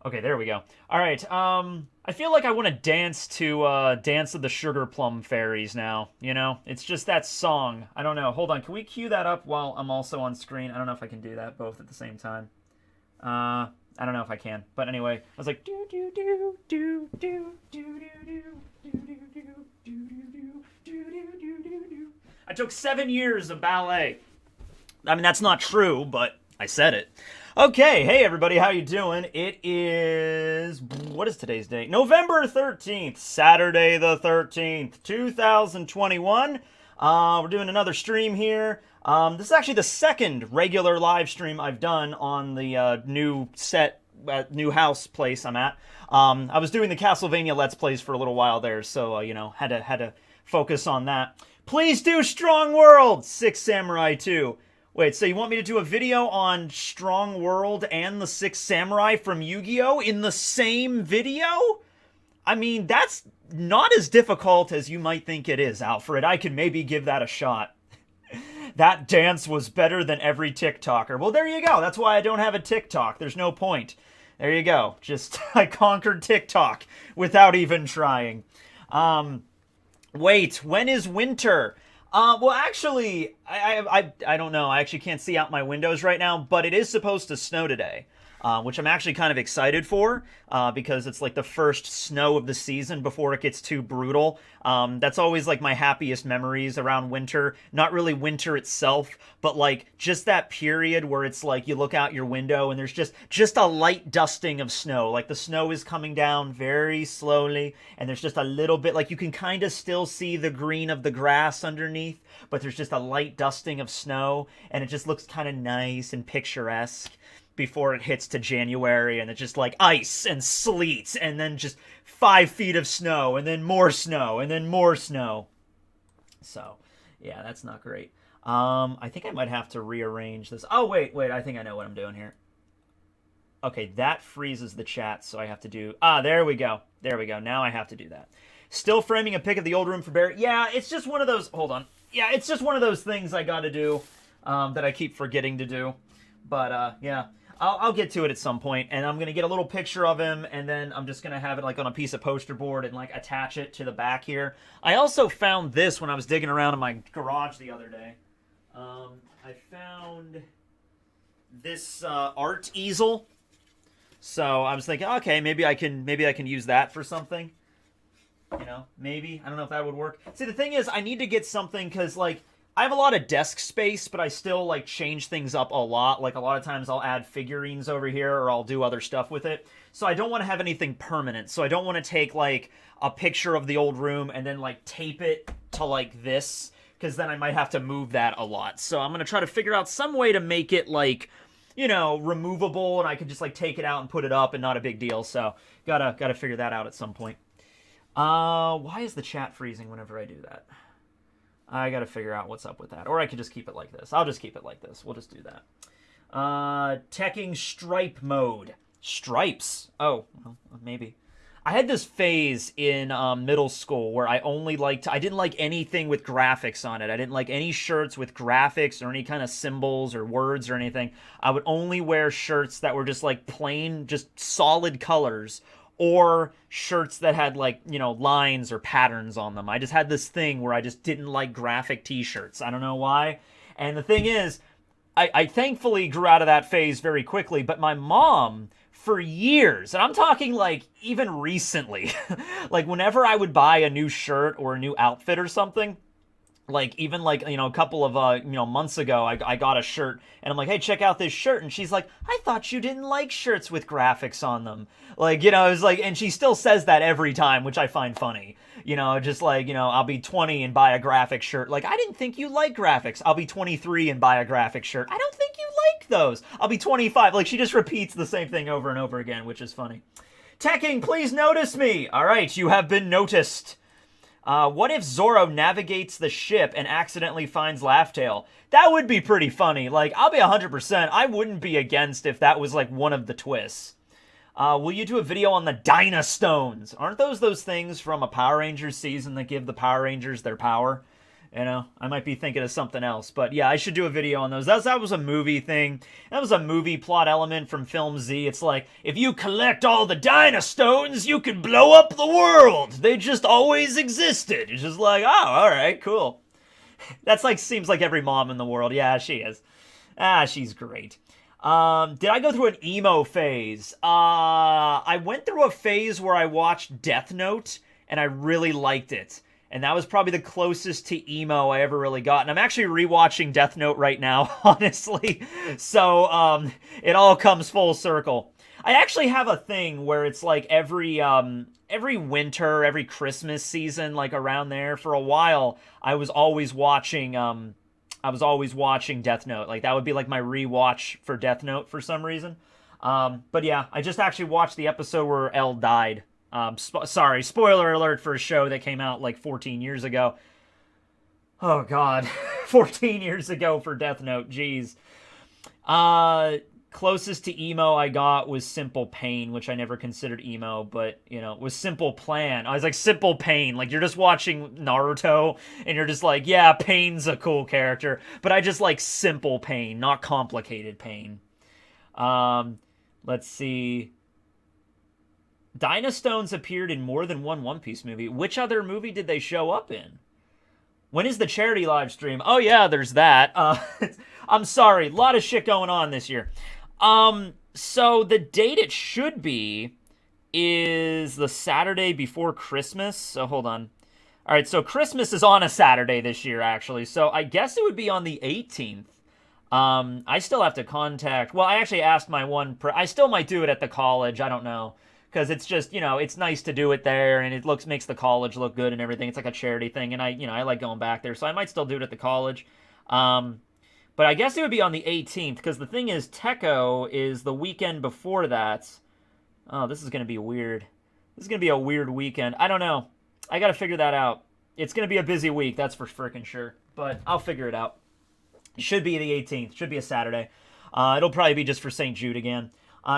Okay, there we go. All right. I feel like I want to dance to Dance of the Sugar Plum Fairies now. You know, it's just that song. I don't know. Hold on. Can we cue that up while I'm also on screen? I don't know if I can do that both at the same time. I don't know if I can. But anyway, I was like do do do do do do do do do do do do do do do do do. I took 7 years of ballet. I mean, that's not true, but I said it. Okay, hey everybody, how you doing? It is, what is today's date? November 13th, Saturday the 13th, 2021. We're doing another stream here. This is actually the second regular live stream I've done on the new set, new house place I'm at. I was doing the Castlevania Let's Plays for a little while there, so, you know, had to focus on that. Please do Strong World, Six Samurai 2. Wait, so you want me to do a video on Strong World and the Six Samurai from Yu-Gi-Oh! In the same video? I mean, that's not as difficult as you might think it is, Alfred. I could maybe give that a shot. That dance was better than every TikToker. Well, there you go. That's why I don't have a TikTok. There's no point. There you go. Just, I conquered TikTok without even trying. Wait, when is winter? Well, actually, I don't know. I actually can't see out my windows right now, but it is supposed to snow today, which I'm actually kind of excited for, because it's like the first snow of the season before it gets too brutal. That's always like my happiest memories around winter. Not really winter itself, but like just that period where it's like you look out your window and there's just a light dusting of snow. Like the snow is coming down very slowly and there's just a little bit, like you can kind of still see the green of the grass underneath, but there's just a light dusting of snow and it just looks kind of nice and picturesque before it hits to January and it's just like ice and sleet and then just 5 feet of snow and then more snow and then more snow. So, yeah, that's not great. I think I might have to rearrange this. Oh, wait, I think I know what I'm doing here. Okay, that freezes the chat, so I have to do... there we go. There we go. Now I have to do that. Still framing a pic of the old room for Barry. Yeah, it's just one of those... Hold on. Yeah, it's just one of those things I gotta do that I keep forgetting to do. But, yeah. I'll get to it at some point, and I'm going to get a little picture of him, and then I'm just going to have it like on a piece of poster board and like attach it to the back here. I also found this when I was digging around in my garage the other day. I found this art easel. So I was thinking, okay, maybe I can use that for something. You know, maybe. I don't know if that would work. See, the thing is, I need to get something because, like, I have a lot of desk space, but I still, like, change things up a lot. Like, a lot of times I'll add figurines over here, or I'll do other stuff with it. So I don't want to have anything permanent. So I don't want to take, like, a picture of the old room and then, like, tape it to, like, this, because then I might have to move that a lot. So I'm going to try to figure out some way to make it, like, you know, removable, and I can just, like, take it out and put it up and not a big deal. So gotta figure that out at some point. Why is the chat freezing whenever I do that? I gotta figure out what's up with that. Or I could just keep it like this. I'll just keep it like this. We'll just do that. Tekking stripe mode. Stripes? Oh, well, maybe. I had this phase in middle school where I didn't like anything with graphics on it. I didn't like any shirts with graphics or any kind of symbols or words or anything. I would only wear shirts that were just like plain, just solid colors, or shirts that had, like, you know, lines or patterns on them. I just had this thing where I just didn't like graphic t-shirts. I don't know why. And the thing is, I thankfully grew out of that phase very quickly, but my mom, for years, and I'm talking, like, even recently, like, whenever I would buy a new shirt or a new outfit or something, like, even, like, you know, a couple of, you know, months ago, I got a shirt, and I'm like, hey, check out this shirt, and she's like, I thought you didn't like shirts with graphics on them. Like, you know, it's like, and she still says that every time, which I find funny. You know, just like, you know, I'll be 20 and buy a graphic shirt. Like, I didn't think you liked graphics. I'll be 23 and buy a graphic shirt. I don't think you like those. I'll be 25. Like, she just repeats the same thing over and over again, which is funny. Tekking, please notice me. All right, you have been noticed. What if Zoro navigates the ship and accidentally finds Laugh-Tale? That would be pretty funny. Like, I'll be 100%. I wouldn't be against if that was, like, one of the twists. Will you do a video on the Dynastones? Aren't those things from a Power Rangers season that give the Power Rangers their power? I might be thinking of something else. But yeah, I should do a video on those. That was a movie thing. That was a movie plot element from Film Z. It's like, if you collect all the Dynastones, you could blow up the world. They just always existed. It's just like, oh, all right, cool. That's like, seems like every mom in the world. Yeah, she is. She's great. Did I go through an emo phase? I went through a phase where I watched Death Note, and I really liked it. And that was probably the closest to emo I ever really got. And I'm actually rewatching Death Note right now, honestly. So, it all comes full circle. I actually have a thing where it's like every winter, every Christmas season, like around there, for a while, I was always watching Death Note. Like, that would be like my rewatch for Death Note for some reason. But yeah, I just actually watched the episode where L died. Sorry, spoiler alert for a show that came out like 14 years ago. Oh god, 14 years ago for Death Note, jeez. Closest to emo I got was Simple Pain, which I never considered emo, but, was Simple Plan. I was like, Simple Pain, like, you're just watching Naruto, and you're just like, yeah, Pain's a cool character, but I just like Simple Pain, not complicated pain. Let's see. Dynastones appeared in more than one One Piece movie. Which other movie did they show up in? When is the charity live stream? Oh yeah, there's that. I'm sorry, a lot of shit going on this year. So the date it should be is the Saturday before Christmas. So hold on. All right, so Christmas is on a Saturday this year, actually. So I guess it would be on the 18th. I still have to contact... Well, I actually asked my one... I still might do it at the college. I don't know. Because it's just, it's nice to do it there, and it makes the college look good and everything. It's like a charity thing, and I like going back there. So I might still do it at the college. But I guess it would be on the 18th, because the thing is, Tekko is the weekend before that. Oh, this is going to be weird. This is going to be a weird weekend. I don't know. I got to figure that out. It's going to be a busy week, that's for freaking sure. But I'll figure it out. It should be the 18th. Should be a Saturday. It'll probably be just for St. Jude again.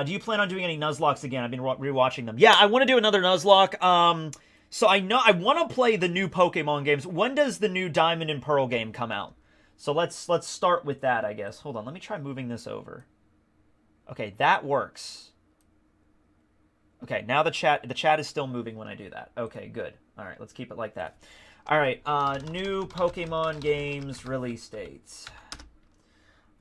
Do you plan on doing any Nuzlocks again? I've been rewatching them. Yeah, I want to do another Nuzlocke. So I want to play the new Pokemon games. When does the new Diamond and Pearl game come out? So let's start with that, I guess. Hold on, let me try moving this over. Okay, that works. Okay, now the chat is still moving when I do that. Okay, good. All right, let's keep it like that. All right, new Pokemon games release dates.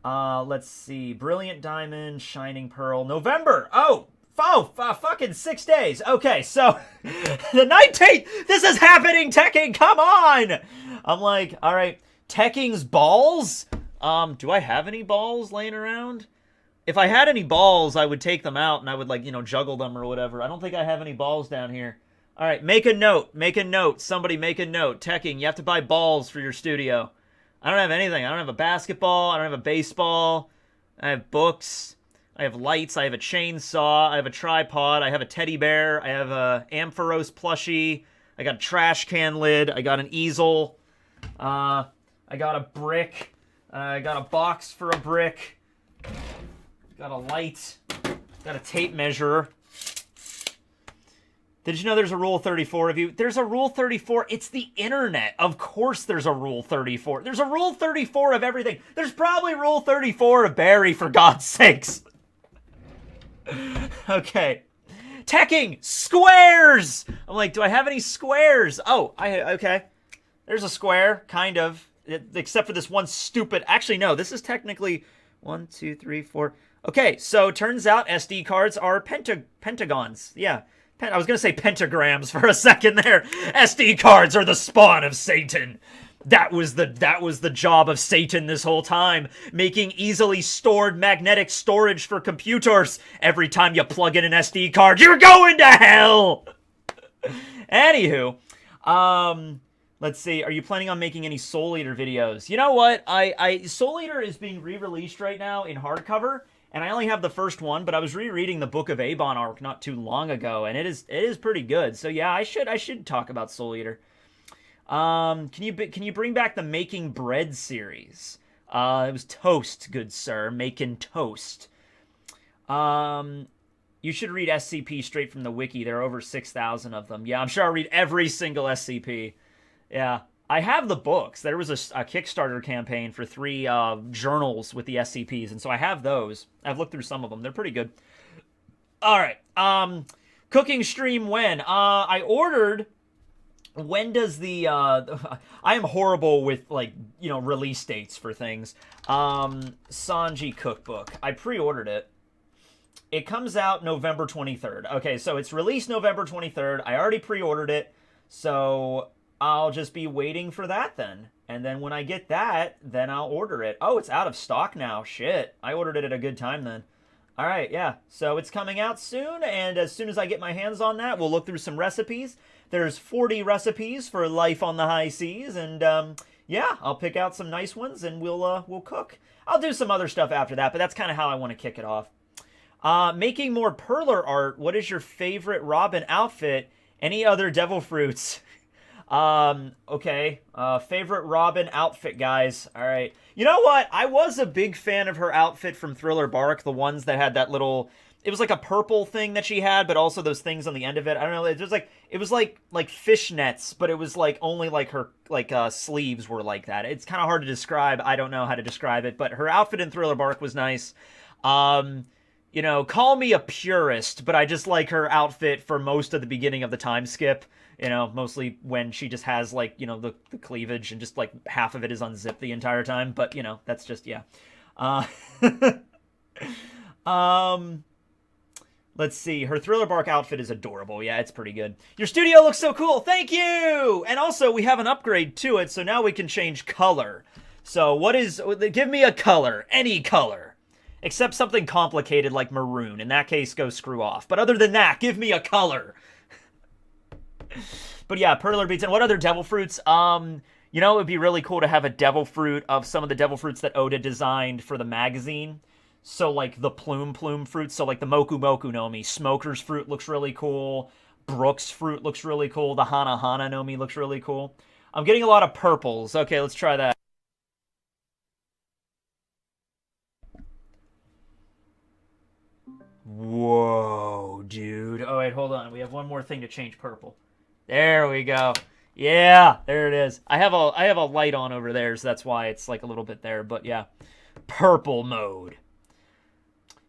Let's see. Brilliant Diamond, Shining Pearl, November. Fucking 6 days. Okay, so the 19th. This is happening, Tekking. Come on. I'm like, all right. Tekking's balls? Do I have any balls laying around? If I had any balls, I would take them out and I would, like, juggle them or whatever. I don't think I have any balls down here. All right, make a note. Make a note. Somebody make a note. Tekking, you have to buy balls for your studio. I don't have anything. I don't have a basketball. I don't have a baseball. I have books. I have lights. I have a chainsaw. I have a tripod. I have a teddy bear. I have a Ampharos plushie. I got a trash can lid. I got an easel. I got a brick. I got a box for a brick. Got a light. Got a tape measure. Did you know there's a Rule 34 of you? There's a Rule 34. It's the internet. Of course there's a Rule 34. There's a Rule 34 of everything. There's probably Rule 34 of Barry, for God's sakes. Okay. Tekking! Squares! I'm like, do I have any squares? Oh, okay. There's a square, kind of. Except for this one stupid... Actually, no, this is technically 1, 2, 3, 4... Okay, so it turns out SD cards are pentagons. Yeah. I was going to say pentagrams for a second there. SD cards are the spawn of Satan. That was the job of Satan this whole time. Making easily stored magnetic storage for computers. Every time you plug in an SD card, you're going to hell! Anywho, let's see. Are you planning on making any Soul Eater videos? You know what? Soul Eater is being re-released right now in hardcover, and I only have the first one, but I was rereading the Book of Avon arc not too long ago, and it is pretty good. So yeah, I should talk about Soul Eater. Can you bring back the Making Bread series? It was toast, good sir. Making toast. You should read SCP straight from the wiki. There are over 6,000 of them. Yeah, I'm sure I'll read every single SCP. Yeah. I have the books. There was a Kickstarter campaign for 3 journals with the SCPs, and so I have those. I've looked through some of them. They're pretty good. All right. Cooking stream when? I ordered. When does the I am horrible with, like, you know, release dates for things. Sanji cookbook. I pre-ordered it. It comes out November 23rd. Okay, so it's released November 23rd. I already pre-ordered it. So I'll just be waiting for that then. And then when I get that, then I'll order it. Oh, it's out of stock now. Shit. I ordered it at a good time then. All right, yeah. So it's coming out soon, and as soon as I get my hands on that, we'll look through some recipes. There's 40 recipes for life on the high seas, and yeah, I'll pick out some nice ones, and we'll cook. I'll do some other stuff after that, but that's kind of how I want to kick it off. Making more perler art. What is your favorite Robin outfit? Any other devil fruits? Okay. Favorite Robin outfit, guys. All right. You know what? I was a big fan of her outfit from Thriller Bark. The ones that had that little, it was like a purple thing that she had, but also those things on the end of it. I don't know. It was like fishnets, but it was like only like her, like, sleeves were like that. It's kind of hard to describe. I don't know how to describe it, but her outfit in Thriller Bark was nice. You know, call me a purist, but I just like her outfit for most of the beginning of the time skip. You know, mostly when she just has, like, you know, the cleavage and just, like, half of it is unzipped the entire time. But, you know, that's just, yeah. Let's see. Her Thriller Bark outfit is adorable. Yeah, it's pretty good. Your studio looks so cool. Thank you! And also, we have an upgrade to it, so now we can change color. So, give me a color. Any color. Except something complicated like maroon. In that case, go screw off. But other than that, give me a color. But yeah, perler beets. And what other devil fruits? You know, it would be really cool to have a devil fruit of some of the devil fruits that Oda designed for the magazine. So, like, the plume fruits. So, like, the Moku Moku Nomi. Smoker's fruit looks really cool. Brooks fruit looks really cool. The Hana Hana Nomi looks really cool. I'm getting a lot of purples. Okay, let's try that. Whoa, dude. Oh, wait, hold on. We have one more thing to change purple. There we go. Yeah, there it is. I have a light on over there, so that's why it's like a little bit there. But yeah, purple mode.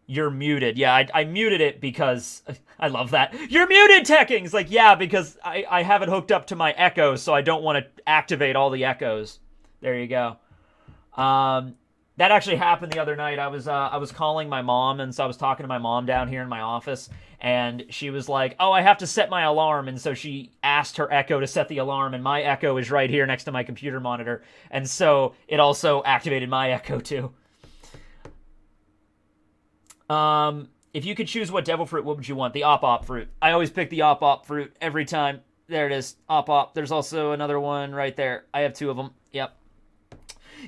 You're muted. Yeah, I muted it because I love that. You're muted, Tekking! It's like, yeah, because I have it hooked up to my Echo, so I don't want to activate all the echoes. There you go. That actually happened the other night. I was calling my mom, and so I was talking to my mom down here in my office, and she was like, oh, I have to set my alarm, and so she asked her Echo to set the alarm, and my Echo is right here next to my computer monitor, and so it also activated my Echo too. If you could choose what devil fruit, what would you want? The op fruit. I always pick the op fruit every time. There it is, op. There's also another one right there. I have 2 of them. Yep.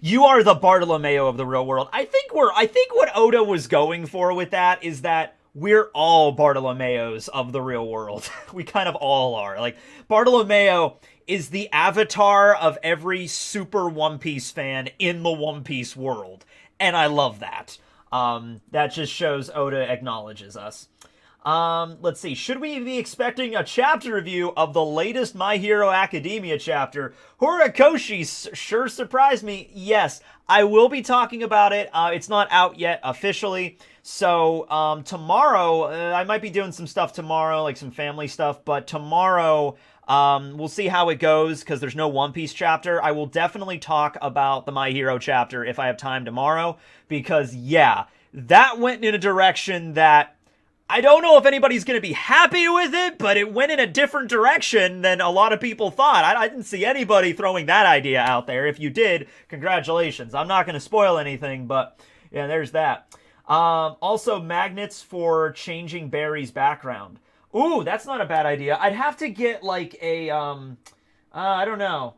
You are the Bartolomeo of the real world. I think what Oda was going for with that is that we're all Bartolomeos of the real world. We kind of all are. Like, Bartolomeo is the avatar of every super One Piece fan in the One Piece world. And I love that. That just shows Oda acknowledges us. Let's see. Should we be expecting a chapter review of the latest My Hero Academia chapter? Horikoshi sure surprised me. Yes, I will be talking about it. It's not out yet officially. So, tomorrow, I might be doing some stuff tomorrow, like some family stuff, but tomorrow, we'll see how it goes, because there's no One Piece chapter. I will definitely talk about the My Hero chapter if I have time tomorrow, because, yeah, that went in a direction that I don't know if anybody's going to be happy with it, but it went in a different direction than a lot of people thought. I didn't see anybody throwing that idea out there. If you did, congratulations. I'm not going to spoil anything, but yeah, there's that. Also, magnets for changing Barry's background. Ooh, that's not a bad idea. I'd have to get like a, I don't know.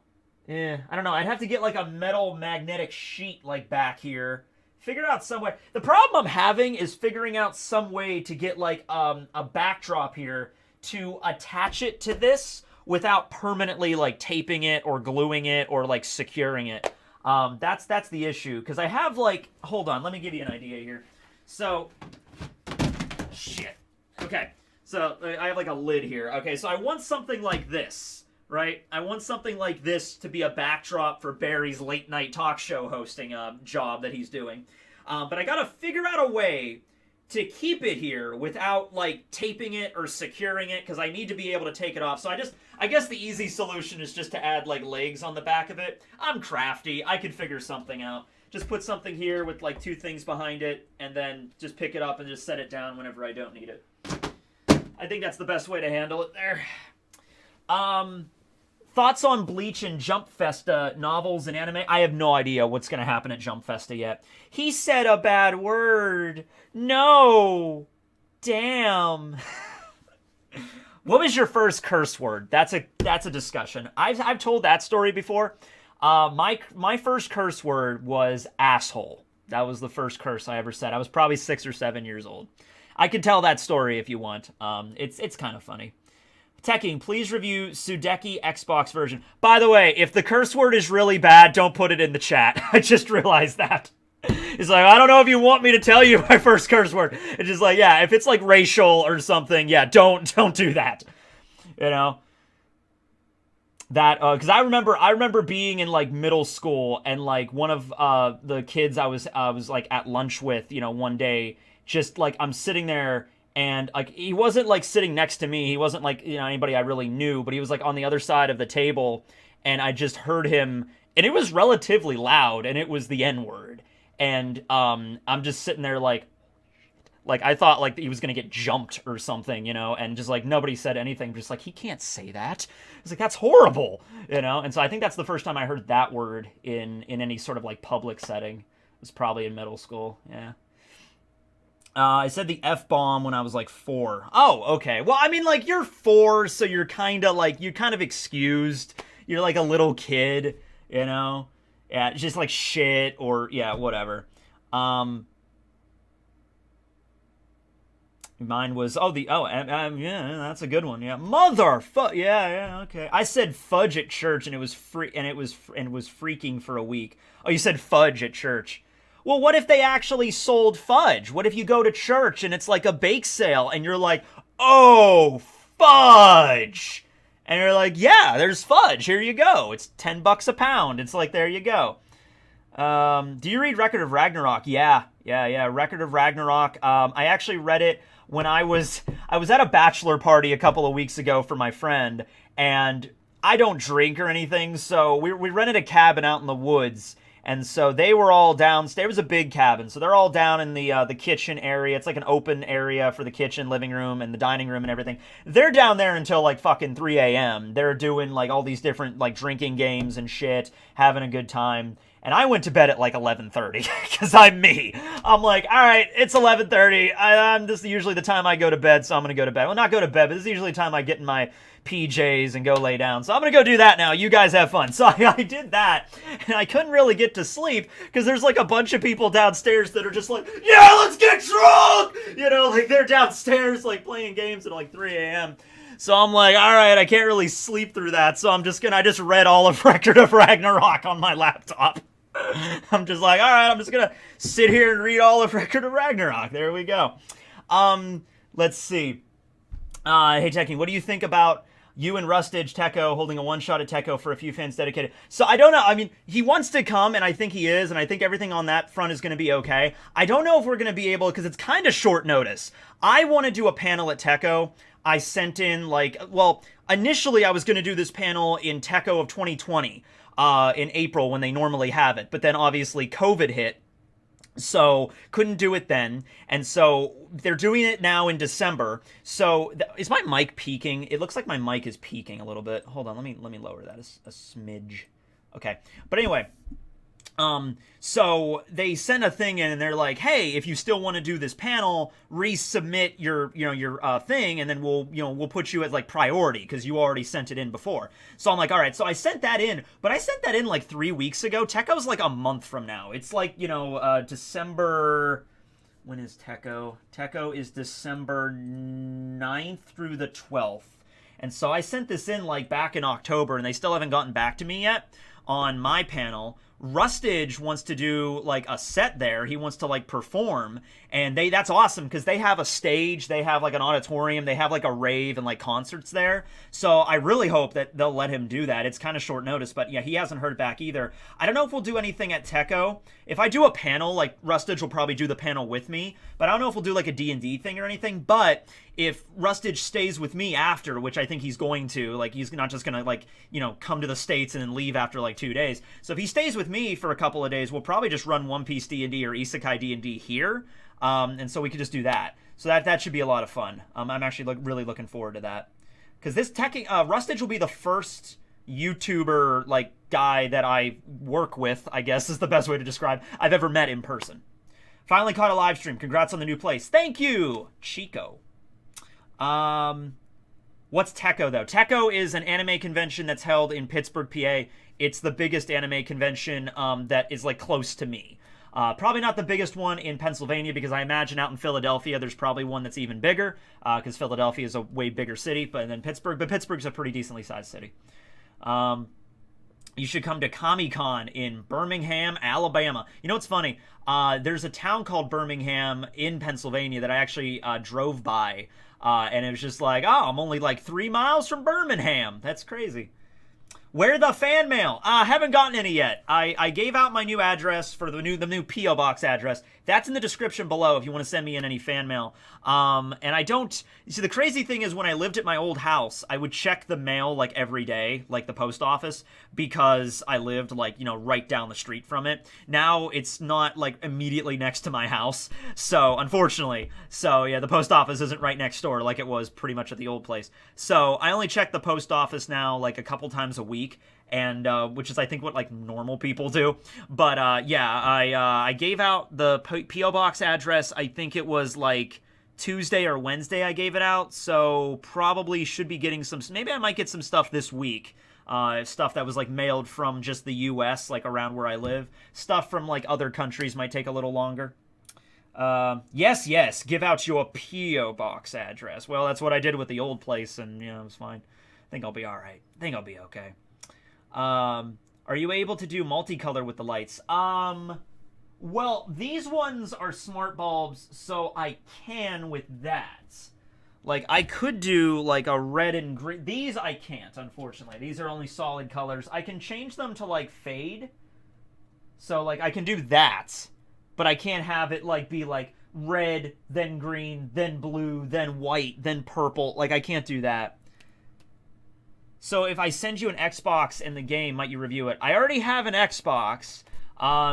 I don't know. I'd have to get like a metal magnetic sheet like back here. Figure out some way. The problem I'm having is figuring out some way to get like a backdrop here to attach it to this without permanently like taping it or gluing it or like securing it. That's the issue, because I have like, hold on, let me give you an idea here. So, shit. Okay, so I have like a lid here. Okay, so I want something like this, right? I want something like this to be a backdrop for Barry's late night talk show hosting job that he's doing. But I gotta figure out a way to keep it here without like taping it or securing it, because I need to be able to take it off. So I guess the easy solution is just to add like legs on the back of it. I'm crafty. I could figure something out. Just put something here with like 2 things behind it, and then just pick it up and just set it down whenever I don't need it. I think that's the best way to handle it there. Thoughts on Bleach and Jump Festa novels and anime? I have no idea what's going to happen at Jump Festa yet. He said a bad word. No. Damn. What was your first curse word? That's a discussion. I've told that story before. My first curse word was asshole. That was the first curse I ever said. I was probably 6 or 7 years old. I could tell that story if you want. It's kind of funny. Tekking, please review Sudeki Xbox version. By the way, if the curse word is really bad, don't put it in the chat. I just realized that. It's like, I don't know if you want me to tell you my first curse word. It's just like, yeah, if it's like racial or something, yeah, don't do that. You know? That, because I remember being in like middle school, and like one of the kids I was like at lunch with, you know, one day, just like I'm sitting there, and like he wasn't like sitting next to me, he wasn't like, you know, anybody I really knew, but he was like on the other side of the table, and I just heard him, and it was relatively loud, and it was the N-word, and I'm just sitting there like I thought like he was gonna get jumped or something, you know, and just like nobody said anything, just like, he can't say that. It's like, that's horrible, you know. And so I think that's the first time I heard that word in any sort of like public setting. It was probably in middle school. Yeah. I said the F-bomb when I was like 4. Oh, okay. Well, I mean, like, you're 4, so you're kind of excused. You're like a little kid, you know? Yeah, just like shit or, yeah, whatever. Mine was, yeah, that's a good one. Yeah, yeah, okay. I said fudge at church, and it was freaking for a week. Oh, you said fudge at church. Well, what if they actually sold fudge? What if you go to church and it's like a bake sale, and you're like, oh, fudge, and you're like, yeah, there's fudge. Here you go. It's $10 a pound. It's like, there you go. Do you read Record of Ragnarok? Yeah. Record of Ragnarok. I actually read it when I was at a bachelor party a couple of weeks ago for my friend, and I don't drink or anything, so we rented a cabin out in the woods, and so they were all downstairs. It was a big cabin, so they're all down in the kitchen area. It's like an open area for the kitchen, living room, and the dining room and everything. They're down there until like fucking 3 a.m. They're doing like all these different like drinking games and shit, having a good time. And I went to bed at like 11:30 because I'm me. I'm like, all right, it's 11:30. This is usually the time I go to bed, so I'm going to go to bed. Well, not go to bed, but this is usually the time I get in my PJs and go lay down. So I'm going to go do that now. You guys have fun. So I did that, and I couldn't really get to sleep because there's like a bunch of people downstairs that are just like, yeah, let's get drunk! You know, like they're downstairs like playing games at like 3 a.m. So I'm like, all right, I can't really sleep through that, so I just read all of Record of Ragnarok on my laptop. I'm just like, all right, I'm just gonna sit here and read all of Record of Ragnarok. There we go. Let's see. Hey, Tekking, what do you think about you and Rustage Tekko holding a one-shot at Tekko for a few fans dedicated? So I don't know. I mean, he wants to come, and I think he is, and I think everything on that front is going to be okay. I don't know if we're going to be able, because it's kind of short notice. I want to do a panel at Tekko. I sent in, initially I was going to do this panel in Tekko of 2020. In April when they normally have it. But then obviously COVID hit, so couldn't do it then. And so they're doing it now in December. So is my mic peaking? It looks like my mic is peaking a little bit. Hold on, let me lower that a smidge. Okay. But anyway, so they sent a thing in and they're like, hey, if you still want to do this panel, resubmit your thing, and then we'll put you as like priority because you already sent it in before. So I'm like, all right, so I sent that in, but I sent that in like 3 weeks ago. Tekko's like a month from now. It's like, December, when is Tekko? Tekko is December 9th through the 12th. And so I sent this in like back in October, and they still haven't gotten back to me yet on my panel. Rustage wants to do like a set there. He wants to like perform, and that's awesome because they have a stage, they have like an auditorium, they have like a rave and like concerts there. So I really hope that they'll let him do that. It's kind of short notice, but yeah, he hasn't heard back either. I don't know if we'll do anything at Techo. If I do a panel, like Rustage will probably do the panel with me, but I don't know if we'll do like a D&D thing or anything. But if Rustage stays with me after, which I think he's going to, like he's not just gonna like, you know, come to the States and then leave after like 2 days. So if he stays with me for a couple of days, we'll probably just run One Piece D&D or Isekai D&D here, and so we could just do that. So that should be a lot of fun. I'm actually really looking forward to that, because this Rustage will be the first YouTuber like guy that I work with, I guess is the best way to describe, I've ever met in person. Finally caught a live stream. Congrats on the new place. Thank you, Chico. What's Techo, though? Techo is an anime convention that's held in Pittsburgh, PA. It's the biggest anime convention that is, like, close to me. Probably not the biggest one in Pennsylvania, because I imagine out in Philadelphia there's probably one that's even bigger, because Philadelphia is a way bigger city than Pittsburgh, but Pittsburgh's a pretty decently sized city. You should come to Comic-Con in Birmingham, Alabama. You know what's funny? There's a town called Birmingham in Pennsylvania that I actually drove by, and it was just like, oh, I'm only like 3 miles from Birmingham. That's crazy. Where the fan mail? Haven't gotten any yet. I gave out my new address for the new P.O. Box address. That's in the description below if you want to send me in any fan mail. And I don't... You see, the crazy thing is when I lived at my old house, I would check the mail, like, every day, like the post office, because I lived, like, you know, right down the street from it. Now it's not, like, immediately next to my house, so, unfortunately. So, yeah, the post office isn't right next door like it was pretty much at the old place. So, I only check the post office now, like, a couple times a week. And which is, I think, what like normal people do. But yeah, I gave out the P.O. Box address. I think it was like Tuesday or Wednesday I gave it out. So probably should be getting some. Maybe I might get some stuff this week. Stuff that was like mailed from just the U.S. like around where I live. Stuff from like other countries might take a little longer. Yes, give out your P.O. Box address. Well, that's what I did with the old place, and you know, it was fine. I think I'll be all right. I think I'll be okay. Are you able to do multicolor with the lights? Well, these ones are smart bulbs, so I can with that. Like, I could do, like, a red and green. These I can't, unfortunately. These are only solid colors. I can change them to, like, fade. So, like, I can do that. But I can't have it, like, be, like, red, then green, then blue, then white, then purple. Like, I can't do that. So if I send you an Xbox in the game, might you review it? I already have an Xbox.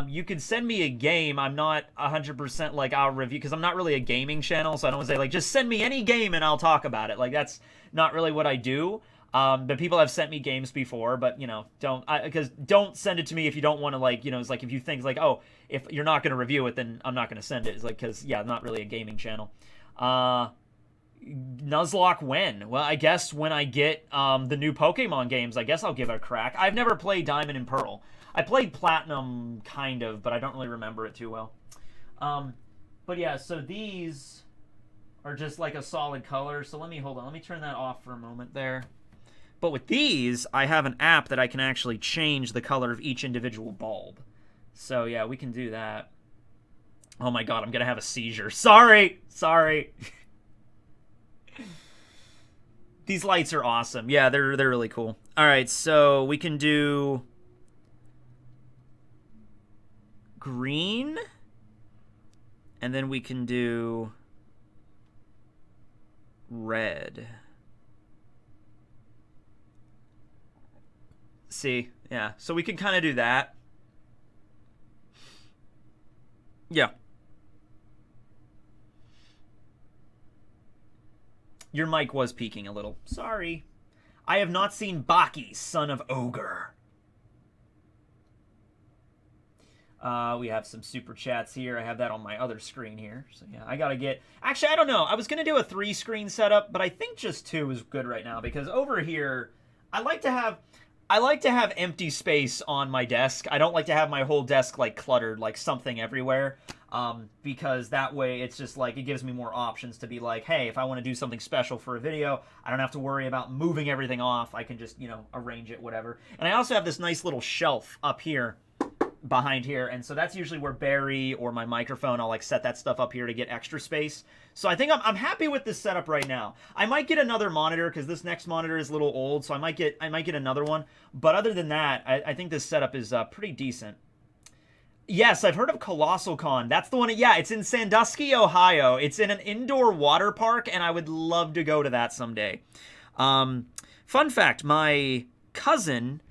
You can send me a game. I'm not 100% like I'll review, because I'm not really a gaming channel, so I don't want to say like just send me any game and I'll talk about it. Like that's not really what I do. But people have sent me games before, but you know, don't send it to me if you don't want to, like, you know, it's like if you think like, oh, if you're not going to review it, then I'm not going to send it. It's like, because yeah, I'm not really a gaming channel. Nuzlocke when? Well, I guess when I get the new Pokemon games, I guess I'll give it a crack. I've never played Diamond and Pearl. I played Platinum, kind of, but I don't really remember it too well. But yeah, so these are just like a solid color. So let me turn that off for a moment there. But with these, I have an app that I can actually change the color of each individual bulb. So yeah, we can do that. Oh my god, I'm gonna have a seizure. Sorry! These lights are awesome. Yeah, they're really cool. All right, so we can do green, and then we can do red. See? Yeah, so we can kind of do that. Yeah. Your mic was peaking a little. Sorry. I have not seen Baki, son of Ogre. We have some super chats here. I have that on my other screen here. So yeah, I gotta get... Actually, I don't know. I was gonna do a 3-screen setup, but I think just 2 is good right now, because over here, I like to have empty space on my desk. I don't like to have my whole desk like cluttered, like something everywhere. Because that way it's just like, it gives me more options to be like, hey, if I want to do something special for a video, I don't have to worry about moving everything off. I can just, you know, arrange it, whatever. And I also have this nice little shelf up here behind here, and so that's usually where Barry or my microphone, I'll like set that stuff up here to get extra space. So I think I'm happy with this setup right now. I might get another monitor because this next monitor is a little old, so I might get another one. But other than that, I think this setup is pretty decent. Yes, I've heard of Colossal Con. That's the one. Yeah, it's in Sandusky, Ohio. It's in an indoor water park, and I would love to go to that someday. Fun fact, my cousin,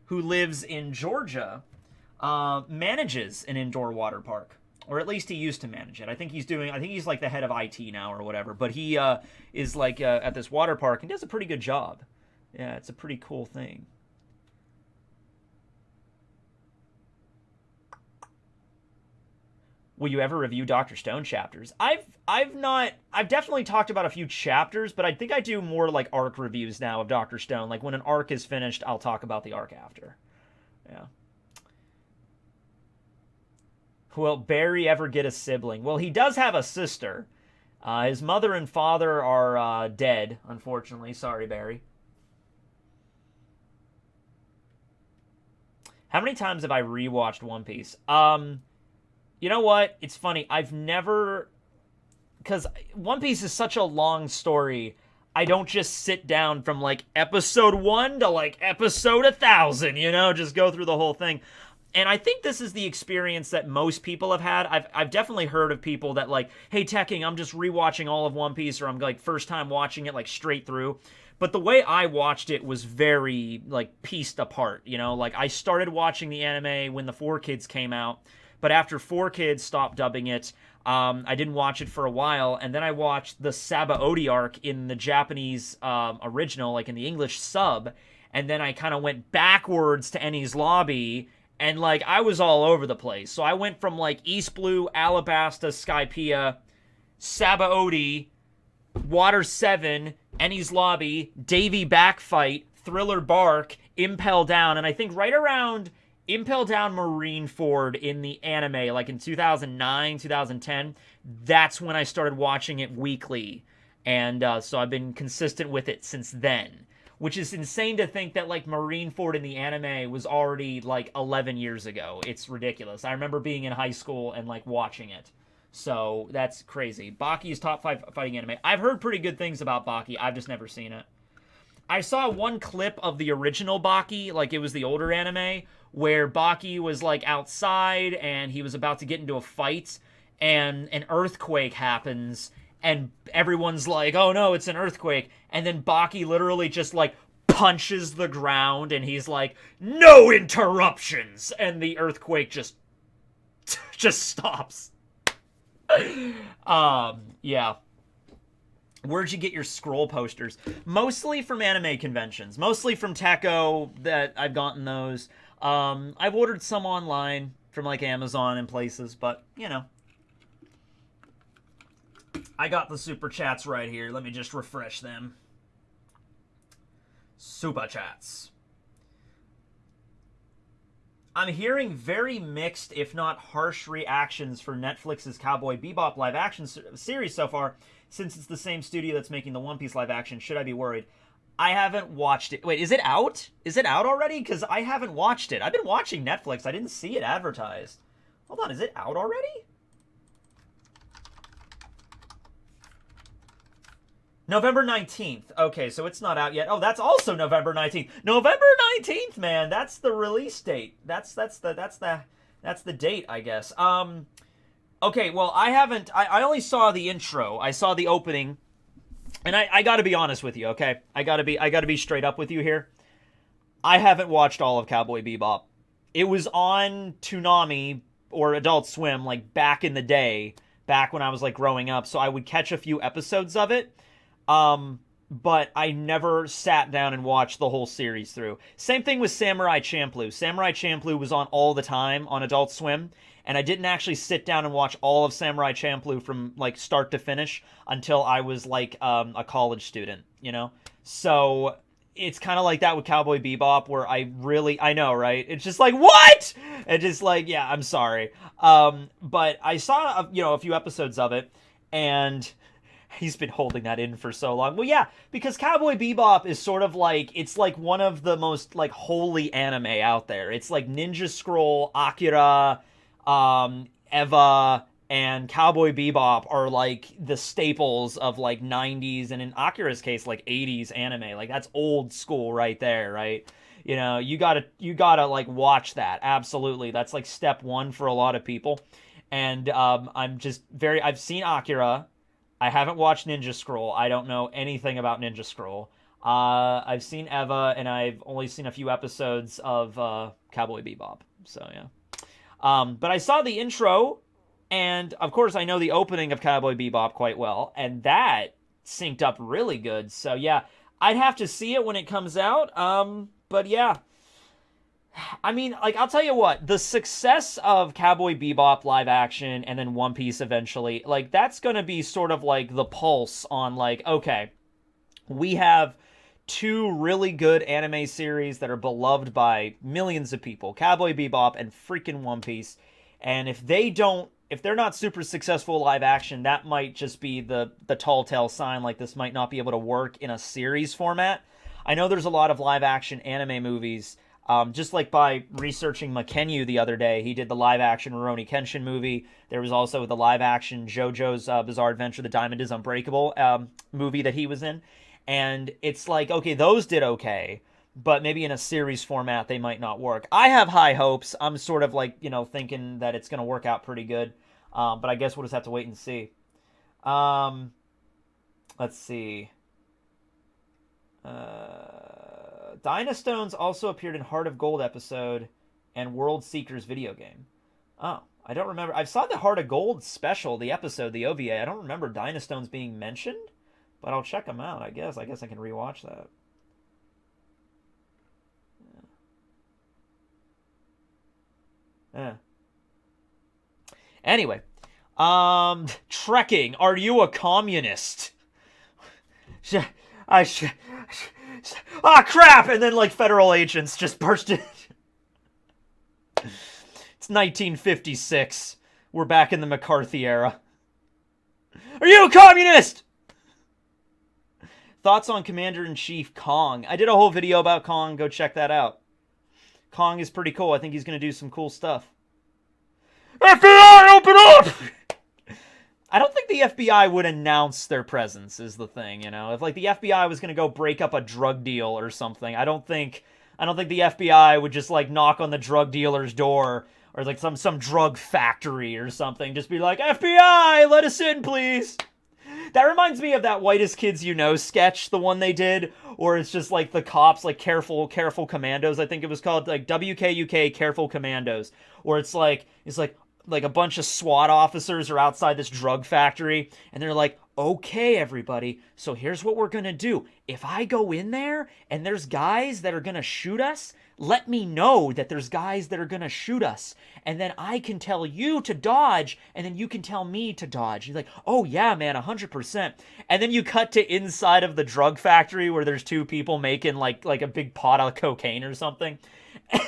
who lives in Georgia, manages an indoor water park. Or at least he used to manage it. I think he's like the head of IT now or whatever. But he is like at this water park and does a pretty good job. Yeah, it's a pretty cool thing. Will you ever review Dr. Stone chapters? I've definitely talked about a few chapters, but I think I do more like arc reviews now of Dr. Stone. Like when an arc is finished, I'll talk about the arc after. Yeah. Will Barry ever get a sibling? Well, he does have a sister. His mother and father are dead, unfortunately. Sorry, Barry. How many times have I rewatched One Piece? You know what? It's funny. I've never... Because One Piece is such a long story, I don't just sit down from, like, episode 1 to, like, episode 1,000, you know? Just go through the whole thing. And I think this is the experience that most people have had. I've definitely heard of people that like, hey, Tekking, I'm just rewatching all of One Piece, or I'm like first time watching it like straight through. But the way I watched it was very like pieced apart, you know? Like I started watching the anime when the 4Kids came out, but after 4Kids stopped dubbing it, I didn't watch it for a while, and then I watched the Sabaody arc in the Japanese original, like in the English sub, and then I kind of went backwards to Enies Lobby. And, like, I was all over the place. So I went from, like, East Blue, Alabasta, Skypiea, Sabaody, Water 7, Enies Lobby, Davy Backfight, Thriller Bark, Impel Down. And I think right around Impel Down Marineford in the anime, like in 2009, 2010, that's when I started watching it weekly. And so I've been consistent with it since then. Which is insane to think that, like, Marineford in the anime was already, like, 11 years ago. It's ridiculous. I remember being in high school and, like, watching it. So, that's crazy. Baki's top 5 fighting anime. I've heard pretty good things about Baki. I've just never seen it. I saw one clip of the original Baki, like, it was the older anime, where Baki was, like, outside, and he was about to get into a fight, and an earthquake happens, and everyone's like, oh no, it's an earthquake. And then Baki literally just like punches the ground and he's like, no interruptions. And the earthquake just stops. Yeah. Where'd you get your scroll posters? Mostly from anime conventions. Mostly from Techo that I've gotten those. I've ordered some online from like Amazon and places, but you know. I got the super chats right here. Let me just refresh them. Super chats. I'm hearing very mixed, if not harsh, reactions for Netflix's Cowboy Bebop live action series so far. Since it's the same studio that's making the One Piece live action, should I be worried? I haven't watched it. Wait, is it out? Is it out already? Because I haven't watched it. I've been watching Netflix. I didn't see it advertised. Hold on, is it out already? November 19th. Okay, so it's not out yet. Oh, that's also November 19th. November 19th, man. That's the release date. That's the date, I guess. Okay, well, I only saw the intro. I saw the opening. And I got to be honest with you, okay? I got to be straight up with you here. I haven't watched all of Cowboy Bebop. It was on Toonami or Adult Swim like back in the day, back when I was like growing up, so I would catch a few episodes of it. But I never sat down and watched the whole series through. Same thing with Samurai Champloo. Samurai Champloo was on all the time on Adult Swim, and I didn't actually sit down and watch all of Samurai Champloo from, like, start to finish until I was, like, a college student, you know? So, it's kind of like that with Cowboy Bebop, where I know, right? It's just like, what?! It's just like, yeah, I'm sorry. But I saw, a few episodes of it, and He's been holding that in for so long. Well, yeah, because Cowboy Bebop is sort of like, it's like one of the most like holy anime out there. It's like Ninja Scroll, Akira, Eva, and Cowboy Bebop are like the staples of like 90s, and in Akira's case, like 80s anime. Like that's old school right there, right? You know, you gotta like watch that. Absolutely. That's like step one for a lot of people. And I've seen Akira. I haven't watched Ninja Scroll. I don't know anything about Ninja Scroll. I've seen Eva, and I've only seen a few episodes of Cowboy Bebop. So, yeah. But I saw the intro, and, of course, I know the opening of Cowboy Bebop quite well, and that synced up really good. So, yeah, I'd have to see it when it comes out. But, yeah. I mean, like, I'll tell you what, the success of Cowboy Bebop live action and then One Piece eventually, like, that's gonna be sort of like the pulse on, like, okay, we have two really good anime series that are beloved by millions of people, Cowboy Bebop and freaking One Piece, and if they're not super successful live action, that might just be the tall tale sign, like, this might not be able to work in a series format. I know there's a lot of live action anime movies. Just like by researching Makenyu the other day, he did the live-action Rurouni Kenshin movie. There was also the live-action JoJo's Bizarre Adventure: The Diamond is Unbreakable movie that he was in. And it's like, okay, those did okay, but maybe in a series format they might not work. I have high hopes. I'm sort of like, thinking that it's going to work out pretty good. But I guess we'll just have to wait and see. Let's see. Dynastones also appeared in Heart of Gold episode and World Seekers video game. Oh, I don't remember. I saw the Heart of Gold special, the episode, the OVA. I don't remember Dynastones being mentioned, but I'll check them out, I guess. I guess I can rewatch that. Yeah. Anyway, trekking. Are you a communist? Ah, crap! And then, like, federal agents just burst in. It's 1956. We're back in the McCarthy era. Are you a communist? Thoughts on Commander-in-Chief Kong? I did a whole video about Kong. Go check that out. Kong is pretty cool. I think he's going to do some cool stuff. FBI, open up! I don't think the FBI would announce their presence is the thing, If like the FBI was going to go break up a drug deal or something, I don't think the FBI would just like knock on the drug dealer's door or like some drug factory or something. Just be like, FBI, let us in, please. That reminds me of that Whitest Kids You Know sketch, the one they did, or it's just like the cops, like careful commandos. I think it was called like WKUK Careful Commandos, or it's like a bunch of SWAT officers are outside this drug factory, and they're like, okay, everybody, so here's what we're gonna do. If I go in there, and there's guys that are gonna shoot us, let me know that there's guys that are gonna shoot us, and then I can tell you to dodge, and then you can tell me to dodge. He's like, oh yeah, man, 100%. And then you cut to inside of the drug factory where there's two people making like a big pot of cocaine or something,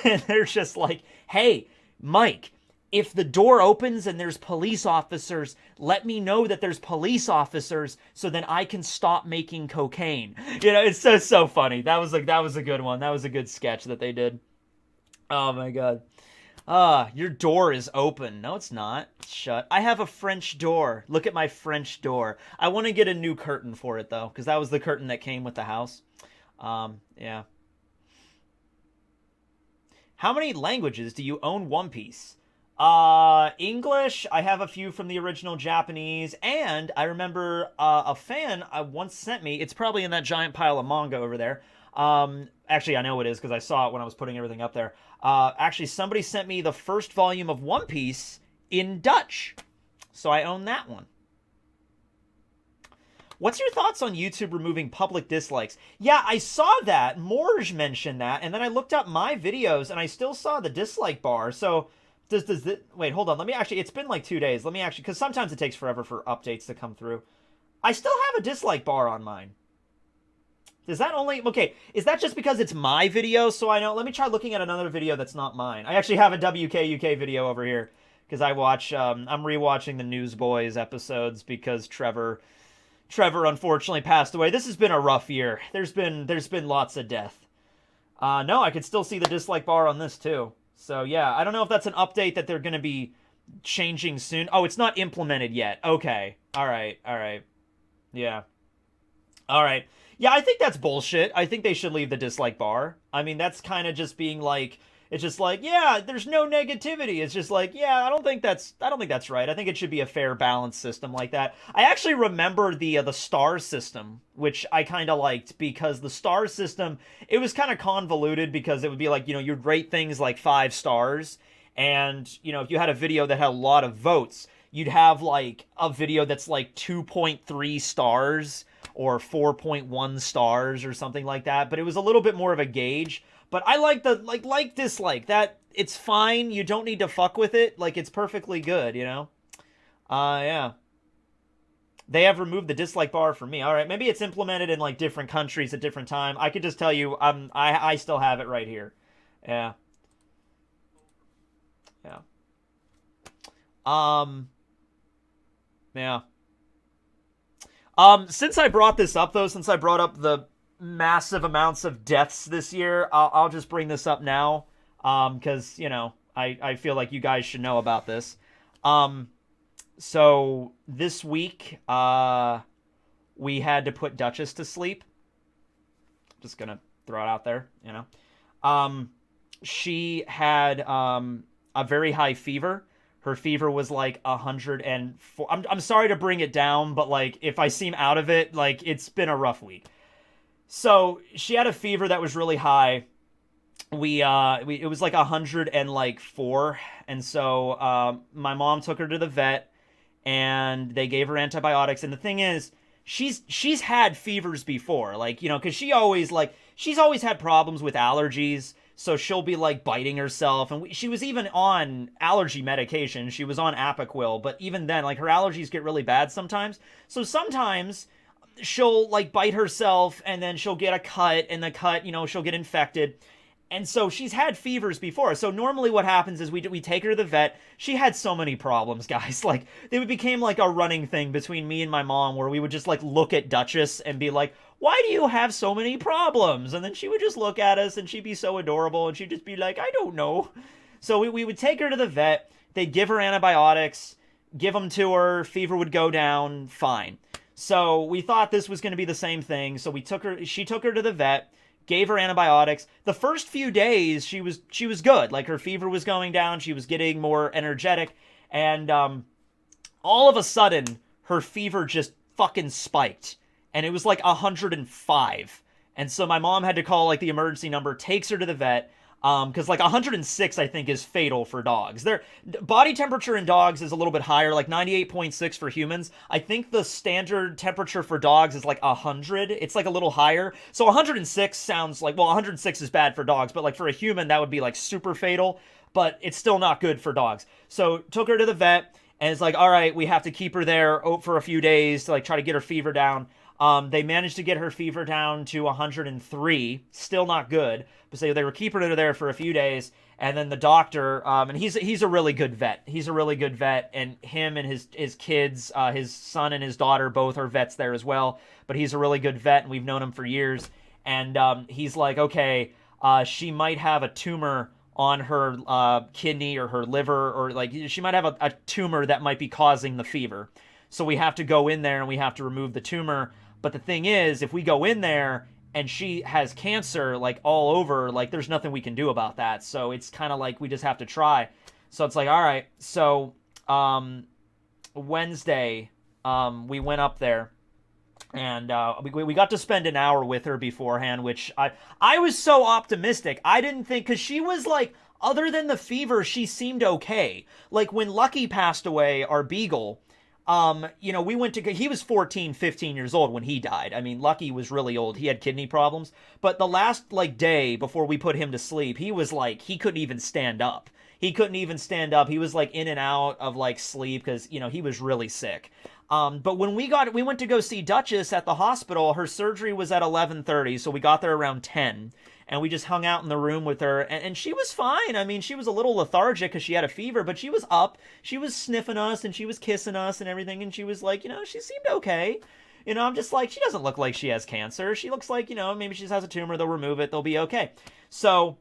and they're just like, hey, Mike, if the door opens and there's police officers, let me know that there's police officers so then I can stop making cocaine. It's so funny. That was a good one. That was a good sketch that they did. Oh my god. Your door is open. No, it's not. It's shut. I have a French door. Look at my French door. I want to get a new curtain for it though, because that was the curtain that came with the house. Yeah. How many languages do you own One Piece? English, I have a few from the original Japanese, and I remember a fan once sent me, it's probably in that giant pile of manga over there. Actually, I know it is because I saw it when I was putting everything up there. Actually, somebody sent me the first volume of One Piece in Dutch, so I own that one. What's your thoughts on YouTube removing public dislikes? Yeah, I saw that. Morge mentioned that, and then I looked up my videos, and I still saw the dislike bar, so... Wait, hold on. Let me actually... It's been like 2 days. Let me actually... Because sometimes it takes forever for updates to come through. I still have a dislike bar on mine. Is that only... Okay, is that just because it's my video? So I know... Let me try looking at another video that's not mine. I actually have a WKUK video over here. Because I watch... I'm rewatching the Newsboys episodes because Trevor Trevor unfortunately passed away. This has been a rough year. There's been lots of death. No, I could still see the dislike bar on this too. So yeah, I don't know if that's an update that they're going to be changing soon. Oh, it's not implemented yet. Okay. All right. All right. Yeah. All right. Yeah, I think that's bullshit. I think they should leave the dislike bar. I mean, that's kind of just being like, it's just like, yeah, there's no negativity. It's just like, yeah, I don't think that's right. I think it should be a fair balance system like that. I actually remember the star system, which I kind of liked, because the star system, it was kind of convoluted, because it would be like, you'd rate things like 5 stars, and if you had a video that had a lot of votes, you'd have like a video that's like 2.3 stars or 4.1 stars or something like that. But it was a little bit more of a gauge. But I like the like dislike. That it's fine. You don't need to fuck with it. Like, it's perfectly good, yeah. They have removed the dislike bar for me. All right, maybe it's implemented in like different countries at different time. I could just tell you, I still have it right here. Yeah. Yeah. Yeah. Since I brought this up, though, since I brought up the massive amounts of deaths this year, I'll just bring this up now, because, I feel like you guys should know about this. So this week, we had to put Duchess to sleep. Just gonna throw it out there, She had, a very high fever. Her fever was like 104. I'm sorry to bring it down, but like, if I seem out of it, like, it's been a rough week. So she had a fever that was really high. It was like 104, and so my mom took her to the vet, and they gave her antibiotics. And the thing is, she's had fevers before, like, because she's always had problems with allergies. So she'll be like biting herself, and she was even on allergy medication. She was on Apoquil, but even then, like, her allergies get really bad sometimes. So sometimes she'll like bite herself, and then she'll get a cut, and the cut, she'll get infected. And so she's had fevers before. So normally what happens is we take her to the vet. She had so many problems, guys. Like, it became like a running thing between me and my mom, where we would just like look at Duchess and be like, why do you have so many problems? And then she would just look at us, and she'd be so adorable, and she'd just be like, I don't know. So we would take her to the vet. They'd give her antibiotics, give them to her, fever would go down, fine. So we thought this was going to be the same thing. So she took her to the vet, gave her antibiotics. The first few days, she was good. Like, her fever was going down, she was getting more energetic, and all of a sudden, her fever just fucking spiked. And it was like 105. And so my mom had to call like the emergency number, takes her to the vet, because like 106, I think, is fatal for dogs. Their body temperature in dogs is a little bit higher, like 98.6 for humans. I think the standard temperature for dogs is like 100. It's like a little higher. So 106 sounds like, well, 106 is bad for dogs, but like for a human, that would be like super fatal, but it's still not good for dogs. So took her to the vet, and it's like, all right, we have to keep her there for a few days to like try to get her fever down. They managed to get her fever down to 103, still not good, but so they were keeping her there for a few days, and then the doctor, and he's a really good vet. He's a really good vet, and him and his kids, his son and his daughter, both are vets there as well, but he's a really good vet, and we've known him for years, and he's like, okay, she might have a tumor on her kidney or her liver, or like, she might have a tumor that might be causing the fever. So we have to go in there, and we have to remove the tumor. But the thing is, if we go in there and she has cancer, like, all over, like, there's nothing we can do about that. So it's kind of like we just have to try. So it's like, all right. So Wednesday, we went up there, and we got to spend an hour with her beforehand, which I was so optimistic. I didn't think, because she was like, other than the fever, she seemed okay. Like, when Lucky passed away, our beagle, we went to, he was 14, 15 years old when he died. I mean, Lucky was really old. He had kidney problems. But the last, like, day before we put him to sleep, he was like, he couldn't even stand up. He couldn't even stand up. He was like in and out of like sleep because, he was really sick. But when we went to go see Duchess at the hospital, her surgery was at 11:30. So we got there around 10. And we just hung out in the room with her, and she was fine. I mean, she was a little lethargic because she had a fever, but she was up. She was sniffing us, and she was kissing us and everything, and she was like, she seemed okay. I'm just like, she doesn't look like she has cancer. She looks like, maybe she just has a tumor. They'll remove it. They'll be okay. So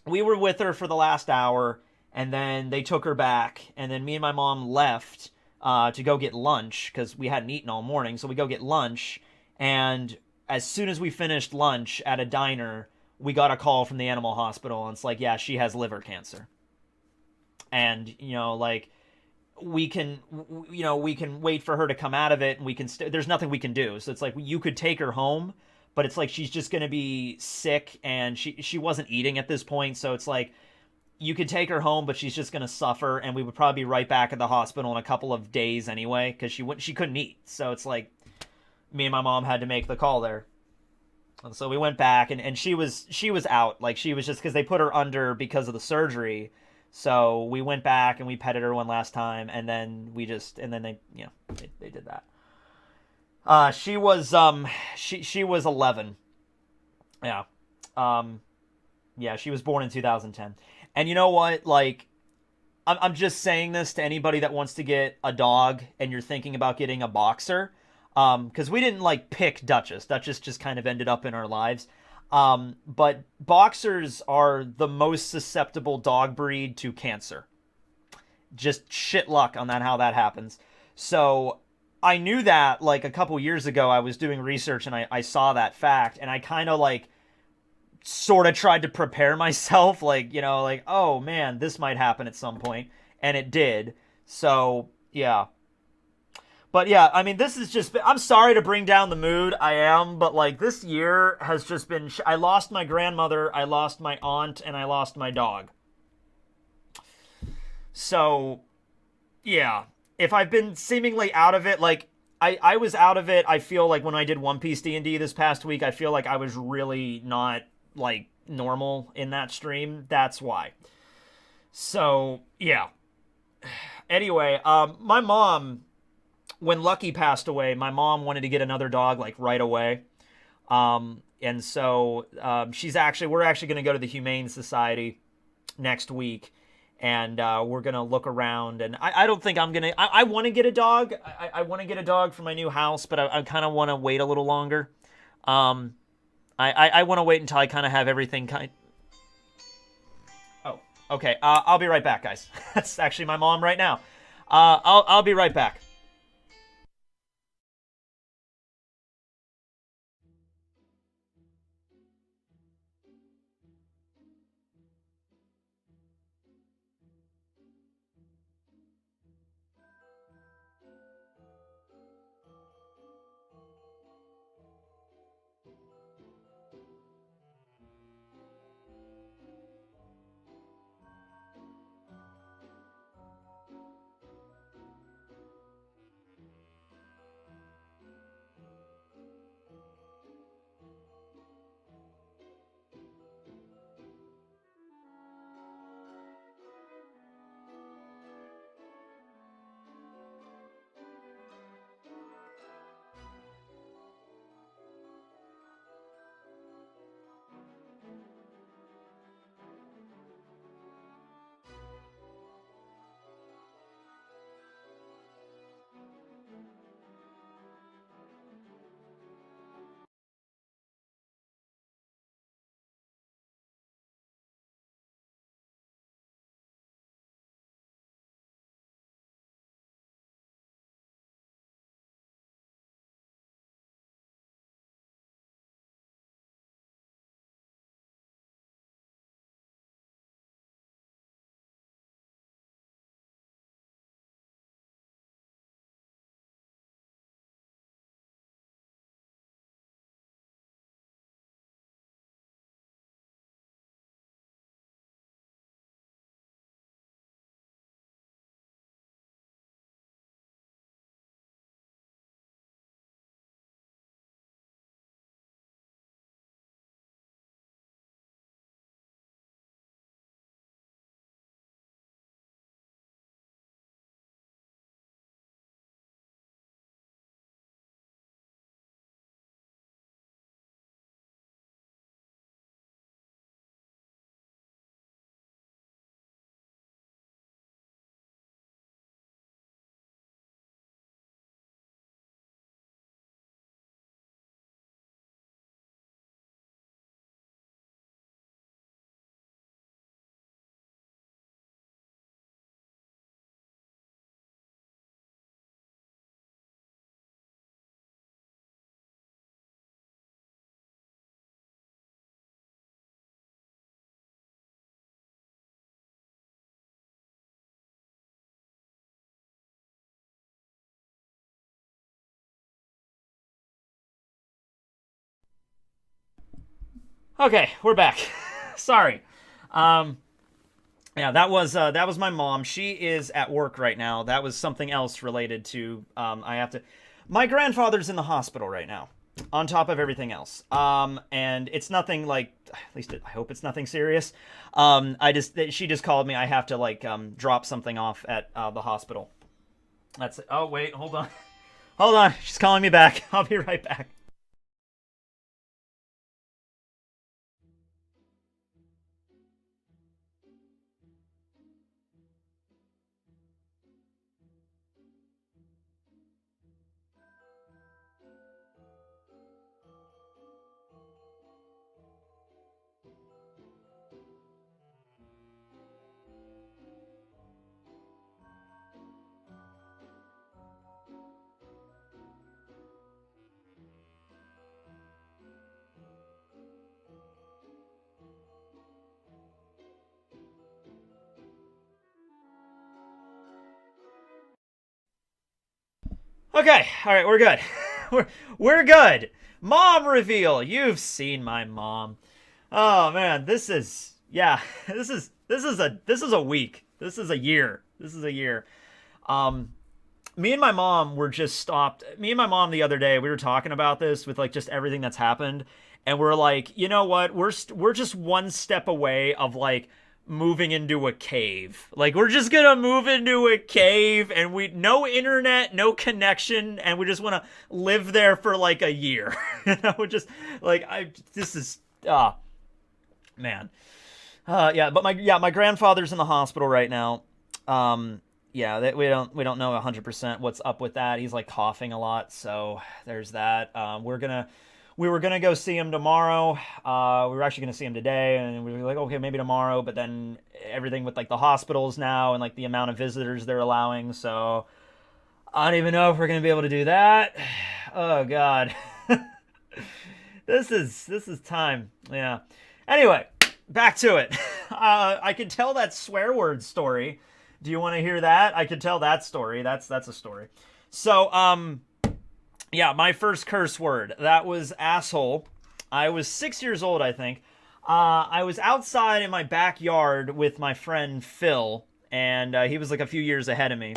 we were with her for the last hour, and then they took her back, and then me and my mom left to go get lunch because we hadn't eaten all morning. So we go get lunch, and as soon as we finished lunch at a diner, we got a call from the animal hospital, and it's like, yeah, she has liver cancer. And, like, we can wait for her to come out of it, and there's nothing we can do. So it's like, you could take her home, but it's like she's just going to be sick, and she wasn't eating at this point. So it's like, you could take her home, but she's just going to suffer, and we would probably be right back at the hospital in a couple of days anyway, because she couldn't eat. So it's like, me and my mom had to make the call there. And so we went back, and she was out. Like, she was just, because they put her under because of the surgery. So we went back and we petted her one last time, and then they did that. She was 11. Yeah. Yeah, she was born in 2010. And you know what? Like, I'm just saying this to anybody that wants to get a dog and you're thinking about getting a boxer. Because we didn't, like, pick Duchess. Duchess just kind of ended up in our lives. But boxers are the most susceptible dog breed to cancer. Just shit luck on how that happens. So I knew that, like, a couple years ago. I was doing research and I saw that fact, and I kind of, like, sort of tried to prepare myself, like, like, oh man, this might happen at some point, and it did. So yeah. But yeah, I mean, this is just, I'm sorry to bring down the mood, I am, but like, this year has just been, I lost my grandmother, I lost my aunt, and I lost my dog. So, yeah, if I've been seemingly out of it, like, I was out of it, I feel like when I did One Piece D&D this past week, I feel like I was really not, like, normal in that stream. That's why. So, yeah. Anyway, my mom, when Lucky passed away, my mom wanted to get another dog, like, right away. And so we're actually going to go to the Humane Society next week, and we're going to look around. And I don't think I'm going to... I want to get a dog. I want to get a dog for my new house, but I kind of want to wait a little longer. I want to wait until I kind of have everything Oh, okay. I'll be right back, guys. That's actually my mom right now. I'll be right back. Okay, we're back. Sorry. Um, yeah, that was my mom. She is at work right now. That was something else related to. I have to. My grandfather's in the hospital right now, on top of everything else. And it's nothing like. At least I hope it's nothing serious. She just called me. I have to like drop something off at the hospital. That's it. Oh wait, hold on, hold on. She's calling me back. I'll be right back. Okay, all right, we're good. We're good. Mom reveal. You've seen my mom. Oh man, this is yeah. This is a week. This is a year. This is a year. Um, Me and my mom were just stopped. Me and my mom the other day, we were talking about this with like just everything that's happened, and we're like, you know what? We're just one step away of like moving into a cave. Like we're just gonna move into a cave, and we no internet, no connection, and we just want to live there for like a year. You know, just like I. This is man. Yeah, but my grandfather's in the hospital right now. Yeah, we don't know 100% what's up with that. He's like coughing a lot, so there's that. We were gonna go see him tomorrow. We were actually gonna see him today, and we were like, okay, maybe tomorrow. But then everything with like the hospitals now and like the amount of visitors they're allowing, so I don't even know if we're gonna be able to do that. Oh God, this is time. Yeah. Anyway, back to it. I could tell that swear word story. Do you want to hear that? I could tell that story. That's a story. So, yeah, my first curse word, that was asshole. I was 6 years old, I think. I was outside in my backyard with my friend Phil, and he was like a few years ahead of me.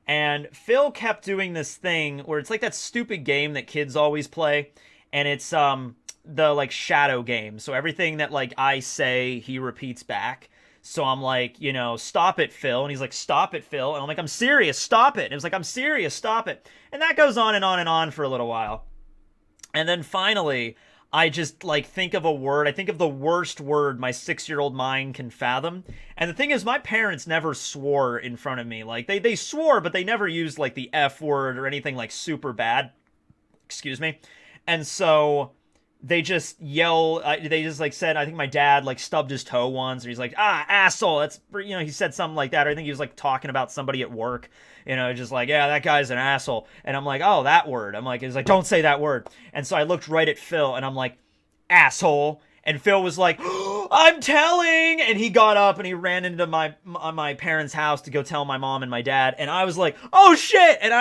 And Phil kept doing this thing where it's like that stupid game that kids always play, and it's the like shadow game. So everything that like I say, he repeats back. So I'm like, you know, stop it, Phil. And he's like, stop it, Phil. And I'm like, I'm serious, stop it. And it was like, I'm serious, stop it. And that goes on and on and on for a little while. And then finally, I just like think of a word. I think of the worst word my 6-year-old mind can fathom. And the thing is, my parents never swore in front of me. Like they swore, but they never used like the F word or anything like super bad. Excuse me. And so they just yell. They just like said, I think my dad like stubbed his toe once, or he's like, asshole. That's, you know, he said something like that. Or I think he was like talking about somebody at work, you know, just like, yeah, that guy's an asshole. And I'm like, oh, that word. I'm like, he's like, don't say that word. And so I looked right at Phil, and I'm like, asshole. And Phil was like, I'm telling. And he got up and he ran into my parents' house to go tell my mom and my dad. And I was like, oh shit. And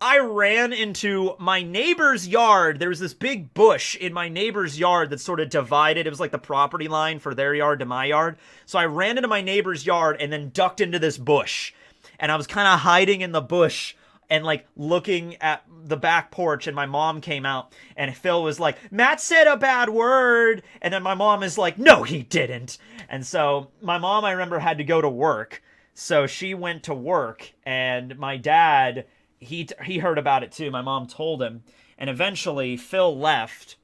I ran into my neighbor's yard. There was this big bush in my neighbor's yard that sort of divided. It was like the property line for their yard to my yard. So I ran into my neighbor's yard and then ducked into this bush. And I was kind of hiding in the bush and like looking at the back porch, and my mom came out, and Phil was like, Matt said a bad word. And then my mom is like, no, he didn't. And so my mom, I remember, had to go to work. So she went to work, and my dad, he heard about it too. My mom told him, and eventually Phil left,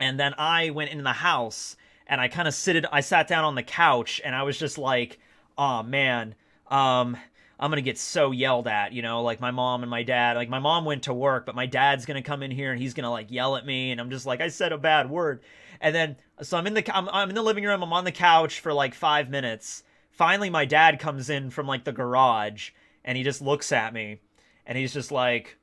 and then I went in the house, and I sat down on the couch, and I was just like, oh man, I'm gonna get so yelled at, you know, like my mom and my dad. Like my mom went to work, but my dad's gonna come in here and he's gonna like yell at me, and I'm just like, I said a bad word. And then so I'm in the living room, I'm on the couch for like 5 minutes. Finally my dad comes in from like the garage, and he just looks at me, and he's just like,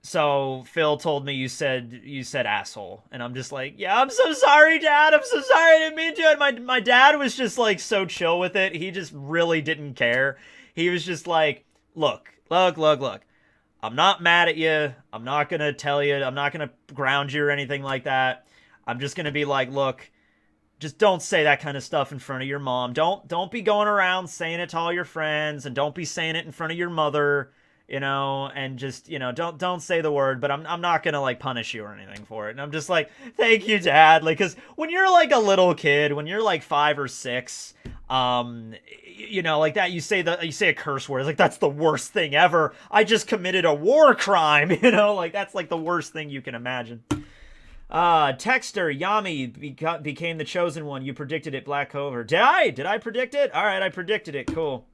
so Phil told me you said asshole. And I'm just like, yeah, I'm so sorry, Dad. I'm so sorry, I didn't mean to. And my dad was just like so chill with it. He just really didn't care. He was just like, look. I'm not mad at you. I'm not going to tell you. I'm not going to ground you or anything like that. I'm just gonna be like, look, just don't say that kind of stuff in front of your mom. Don't be going around saying it to all your friends, and don't be saying it in front of your mother, and just, don't say the word, but I'm not gonna like punish you or anything for it. And I'm just like, thank you, Dad. Like, cause when you're like a little kid, when you're like 5 or 6, like that, you say a curse word. It's like, that's the worst thing ever. I just committed a war crime, like that's like the worst thing you can imagine. Texter, Yami became the chosen one. You predicted it, Black Clover. Did I predict it? All right, I predicted it. Cool.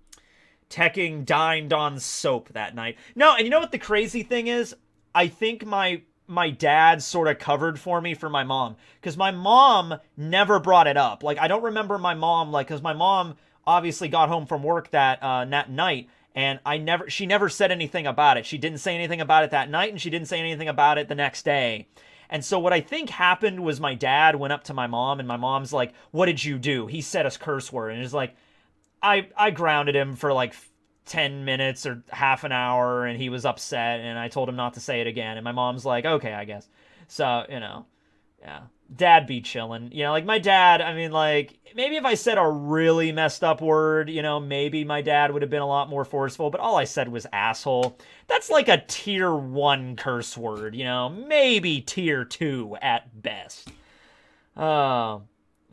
Tekking dined on soap that night. No, and you know what the crazy thing is? I think my dad sort of covered for me for my mom, because my mom never brought it up. Like, I don't remember my mom, like, because my mom obviously got home from work that night, and she never said anything about it. She didn't say anything about it that night, and she didn't say anything about it the next day. And so what I think happened was my dad went up to my mom, and my mom's like, what did you do? He said a curse word. And it's like, I grounded him for like 10 minutes or half an hour, and he was upset, and I told him not to say it again. And my mom's like, okay, I guess. So, yeah. Dad be chilling. Like my dad, I mean, like, maybe if I said a really messed up word, maybe my dad would have been a lot more forceful, but all I said was asshole. That's like a tier 1 curse word, maybe tier 2 at best.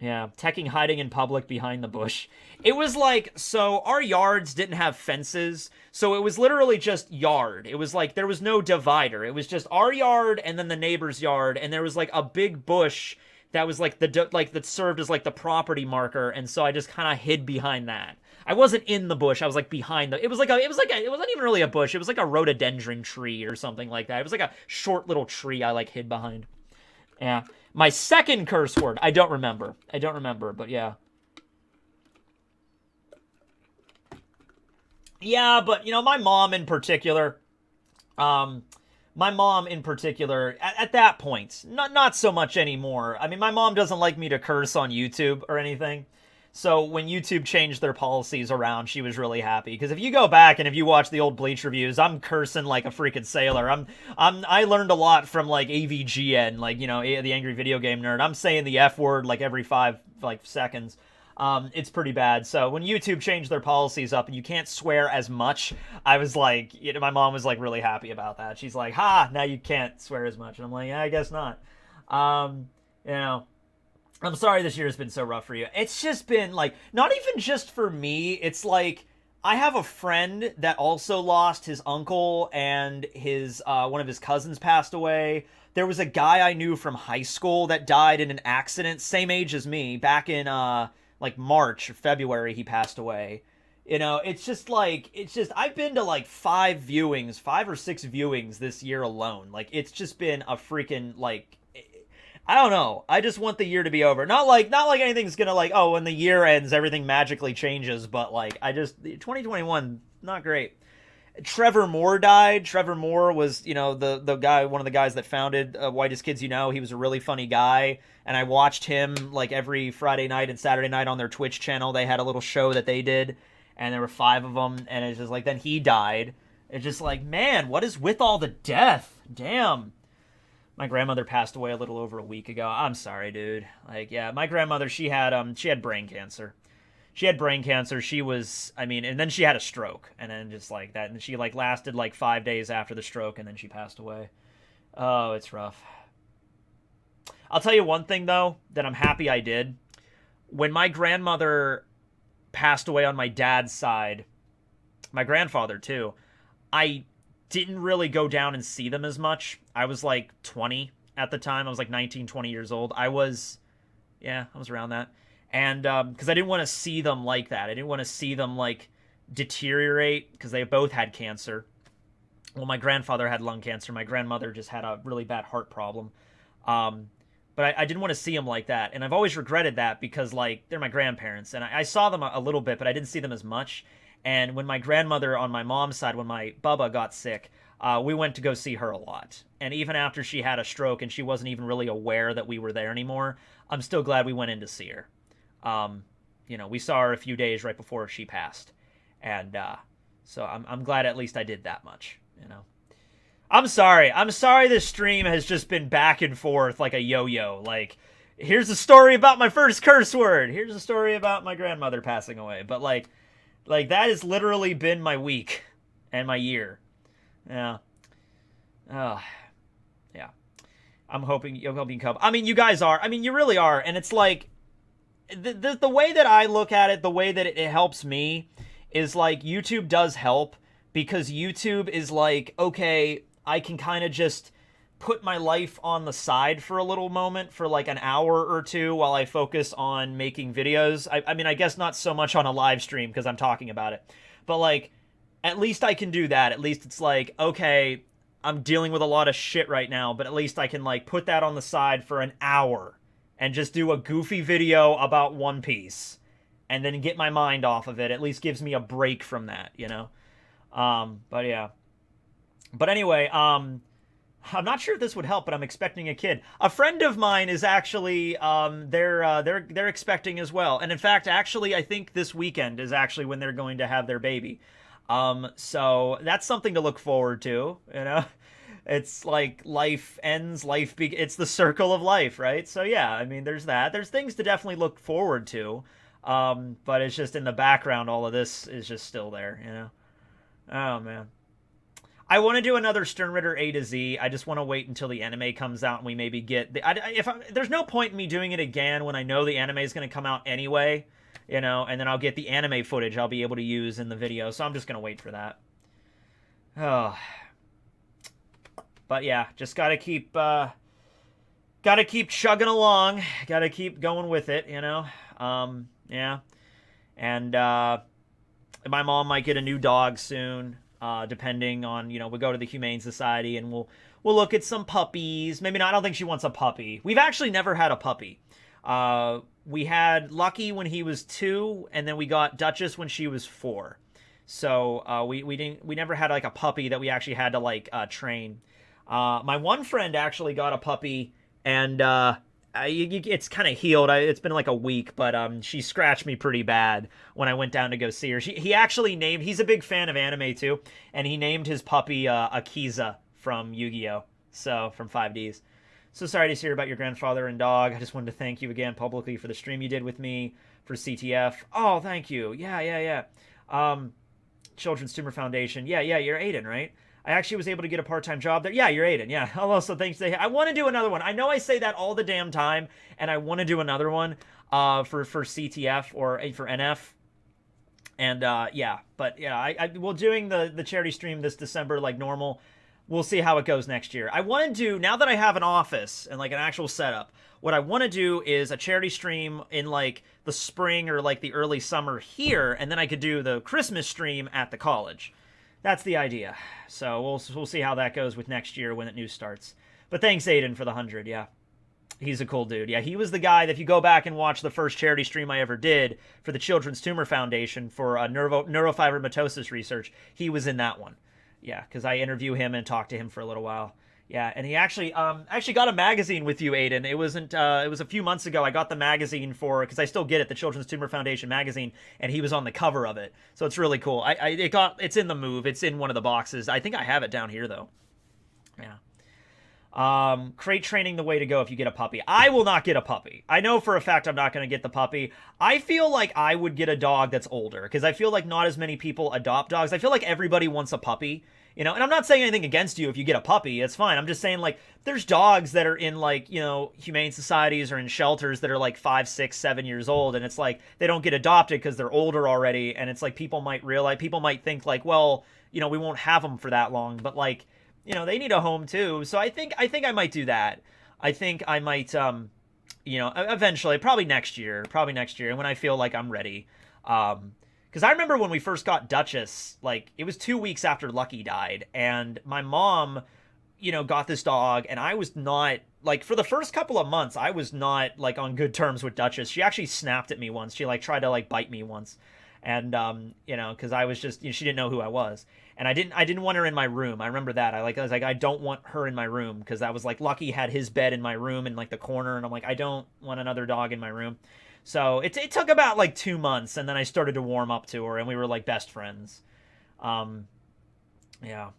Yeah, Tekking hiding in public behind the bush. It was like, so our yards didn't have fences, so it was literally just yard. It was like, there was no divider. It was just our yard and then the neighbor's yard, and there was like a big bush that was like that served as like the property marker, and so I just kind of hid behind that. I wasn't in the bush. I was like behind it wasn't even really a bush. It was like a rhododendron tree or something like that. It was like a short little tree I like hid behind. Yeah. My second curse word, I don't remember, but yeah. Yeah, but, my mom in particular, at that point, not so much anymore. I mean, my mom doesn't like me to curse on YouTube or anything. So when YouTube changed their policies around, she was really happy. Because if you go back and if you watch the old Bleach reviews, I'm cursing like a freaking sailor. I learned a lot from like AVGN, like, the Angry Video Game Nerd. I'm saying the F word like every 5 seconds. It's pretty bad. So when YouTube changed their policies up and you can't swear as much, I was like, my mom was like really happy about that. She's like, ha, now you can't swear as much. And I'm like, yeah, I guess not. I'm sorry this year has been so rough for you. It's just been, like, not even just for me. It's like, I have a friend that also lost his uncle, and his one of his cousins passed away. There was a guy I knew from high school that died in an accident, same age as me, back in, March or February he passed away. It's just, I've been to, like, 5 or 6 viewings this year alone. Like, it's just been a freaking, like... I don't know. I just want the year to be over. Not like anything's gonna like, oh, when the year ends, everything magically changes. But like, 2021, not great. Trevor Moore died. Trevor Moore was, the guy, one of the guys that founded Whitest Kids You Know. He was a really funny guy, and I watched him like every Friday night and Saturday night on their Twitch channel. They had a little show that they did, and there were 5 of them. And it's just like, then he died. It's just like, man, what is with all the death? Damn. My grandmother passed away a little over a week ago. I'm sorry, dude. Like, yeah, my grandmother, she had brain cancer. She had brain cancer. And then she had a stroke, and then just like that, and she like lasted like 5 days after the stroke, and then she passed away. Oh, it's rough. I'll tell you one thing though that I'm happy I did. When my grandmother passed away on my dad's side, my grandfather too, I didn't really go down and see them as much. I was like 20 at the time. I was like 19, 20 years old. I was around that. And because I didn't want to see them like that. I didn't want to see them like deteriorate, because they both had cancer. Well, my grandfather had lung cancer. My grandmother just had a really bad heart problem. But I didn't want to see them like that. And I've always regretted that, because like they're my grandparents. And I saw them a little bit, but I didn't see them as much. And when my grandmother on my mom's side, when my Bubba got sick, we went to go see her a lot. And even after she had a stroke and she wasn't even really aware that we were there anymore, I'm still glad we went in to see her. We saw her a few days right before she passed. And so I'm glad at least I did that much, I'm sorry this stream has just been back and forth like a yo-yo. Like, here's a story about my first curse word. Here's a story about my grandmother passing away. But like that has literally been my week and my year. Yeah. Yeah. I'm hoping you come. I mean, you guys are. I mean, you really are. And it's like the way that I look at it, the way that it helps me is like YouTube does help because YouTube is like, okay, I can kind of just put my life on the side for a little moment for like an hour or two while I focus on making videos. I mean, I guess not so much on a live stream because I'm talking about it, but like at least I can do that. At least it's like, okay, I'm dealing with a lot of shit right now, but at least I can like put that on the side for an hour and just do a goofy video about One Piece and then get my mind off of it. At least gives me a break from that, you know? But yeah. But anyway, I'm not sure if this would help, but I'm expecting a kid. A friend of mine is actually, they're expecting as well. And in fact, actually, I think this weekend is actually when they're going to have their baby. So that's something to look forward to, you know? It's like life ends, it's the circle of life, right? So yeah, I mean, there's that. There's things to definitely look forward to. But it's just in the background, all of this is just still there, you know? Oh, man. I want to do another Stern Ritter A to Z. I just want to wait until the anime comes out and we maybe get... there's no point in me doing it again when I know the anime is going to come out anyway, you know, and then I'll get the anime footage I'll be able to use in the video, so I'm just going to wait for that. Oh. But yeah, just got to keep chugging along. Got to keep going with it, you know. Yeah. And my mom might get a new dog soon. Depending on, you know, we'll go to the Humane Society and we'll look at some puppies. Maybe not. I don't think she wants a puppy. We've actually never had a puppy. We had Lucky when he was 2, and then we got Duchess when she was 4. So we never had like a puppy that we actually had to like train. My one friend actually got a puppy, and it's kind of healed. It's been like a week, but she scratched me pretty bad when I went down to go see her. He actually he's a big fan of anime too, and he named his puppy Akiza from Yu-Gi-Oh! So, from 5Ds. So sorry to hear about your grandfather and dog. I just wanted to thank you again publicly for the stream you did with me for CTF. Oh, thank you. Yeah. Children's Tumor Foundation. Yeah, you're Aiden, right? I actually was able to get a part-time job there. Yeah, you're Aiden. Yeah. Also, thanks to... I want to do another one. I know I say that all the damn time, and I want to do another one for CTF or for NF. And, yeah. But, yeah, we're doing the charity stream this December like normal. We'll see how it goes next year. I want to do... Now that I have an office and, like, an actual setup, what I want to do is a charity stream in, like, the spring or, like, the early summer here, and then I could do the Christmas stream at the college. That's the idea. So we'll see how that goes with next year when it new starts. But thanks, Aiden, for the 100. Yeah, he's a cool dude. Yeah, he was the guy that if you go back and watch the first charity stream I ever did for the Children's Tumor Foundation for neurofibromatosis research, he was in that one. Yeah, because I interview him and talk to him for a little while. Yeah, and he actually got a magazine with you, Aiden. It was a few months ago. I got the magazine because I still get it, the Children's Tumor Foundation magazine, and he was on the cover of it. So it's really cool. It's in the move. It's in one of the boxes. I think I have it down here though. Yeah. Crate training the way to go if you get a puppy. I will not get a puppy. I know for a fact I'm not going to get the puppy. I feel like I would get a dog that's older because I feel like not as many people adopt dogs. I feel like everybody wants a puppy. You know, and I'm not saying anything against you if you get a puppy. It's fine. I'm just saying, like, there's dogs that are in, like, you know, humane societies or in shelters that are, like, 5, 6, 7 years old, and it's like they don't get adopted because they're older already, and it's like people might think, like, well, you know, we won't have them for that long, but, like, you know, they need a home, too. So I think I might do that. I think I might, you know, eventually, probably next year, when I feel like I'm ready. Because I remember when we first got Duchess, like, it was 2 weeks after Lucky died, and my mom, you know, got this dog, and I was not, like, for the first couple of months, I was not, like, on good terms with Duchess. She actually snapped at me once. She, like, tried to, like, bite me once. And, you know, because I was just, you know, she didn't know who I was. And I didn't want her in my room. I remember that. I was like, I don't want her in my room, because I was like, Lucky had his bed in my room in, like, the corner, and I'm like, I don't want another dog in my room. So it took about like 2 months, and then I started to warm up to her, and we were like best friends. Yeah.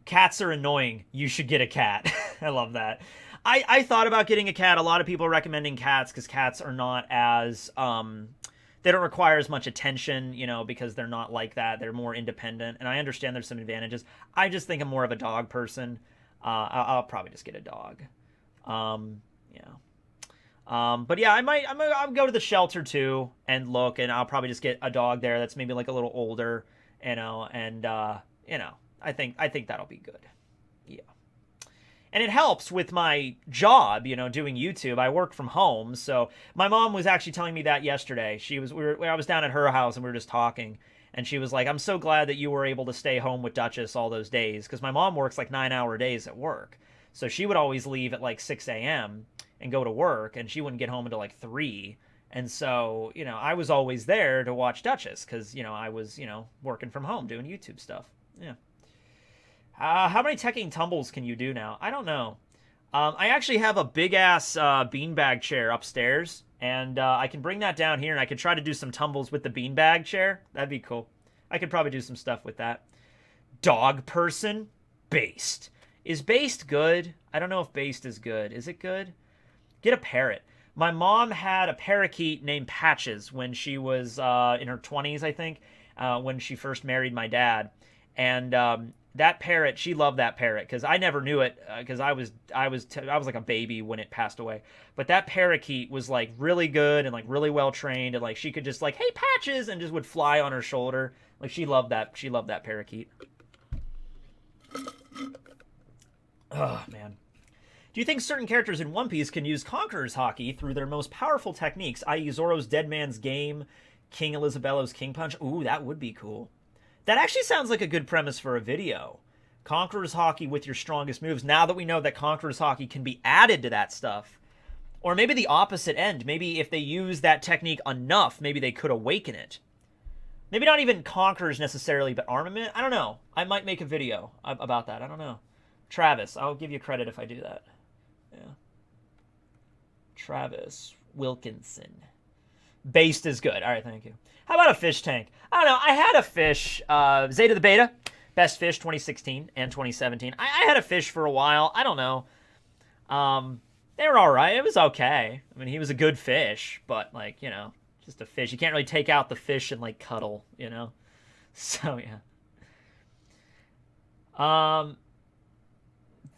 Cats are annoying. You should get a cat. I love that. I thought about getting a cat. A lot of people are recommending cats because cats are not as they don't require as much attention, you know, because they're not like that. They're more independent, and I understand there's some advantages. I just think I'm more of a dog person. I'll probably just get a dog. Yeah. But yeah, I'll go to the shelter too and look, and I'll probably just get a dog there that's maybe like a little older, you know, and you know, I think that'll be good. Yeah. And it helps with my job, you know, doing YouTube. I work from home, so my mom was actually telling me that yesterday. I was down at her house and we were just talking, and she was like, "I'm so glad that you were able to stay home with Duchess all those days," because my mom works like 9-hour days at work, so she would always leave at like 6 a.m. and go to work, and she wouldn't get home until like 3. And so, you know, I was always there to watch Duchess because, you know, I was, you know, working from home doing YouTube stuff. Yeah. How many Tekking tumbles can you do now? I don't know. I actually have a big-ass beanbag chair upstairs, and I can bring that down here, and I could try to do some tumbles with the beanbag chair. That'd be cool. I could probably do some stuff with that. Dog person? Based. Is Based good? I don't know if Based is good. Is it good? Get a parrot. My mom had a parakeet named Patches when she was in her 20s, I think, when she first married my dad. And that parrot, she loved that parrot because I never knew it because I was like a baby when it passed away. But that parakeet was like really good and like really well trained, and like she could just like, "Hey, Patches," and just would fly on her shoulder. Like she loved that. She loved that parakeet. Oh man. Do you think certain characters in One Piece can use Conqueror's Haki through their most powerful techniques, i.e. Zoro's Dead Man's Game, King Elizabello's King Punch? Ooh, that would be cool. That actually sounds like a good premise for a video. Conqueror's Haki with your strongest moves, now that we know that Conqueror's Haki can be added to that stuff. Or maybe the opposite end. Maybe if they use that technique enough, maybe they could awaken it. Maybe not even Conquerors necessarily, but armament? I don't know. I might make a video about that. I don't know. Travis, I'll give you credit if I do that. Yeah. Travis Wilkinson. Based is good. All right, thank you. How about a fish tank? I don't know. I had a fish, Zeta the Beta, best fish 2016 and 2017. I had a fish for a while. I don't know. They were all right. It was okay. I mean, he was a good fish, but like, you know, just a fish. You can't really take out the fish and like cuddle, you know? So, yeah.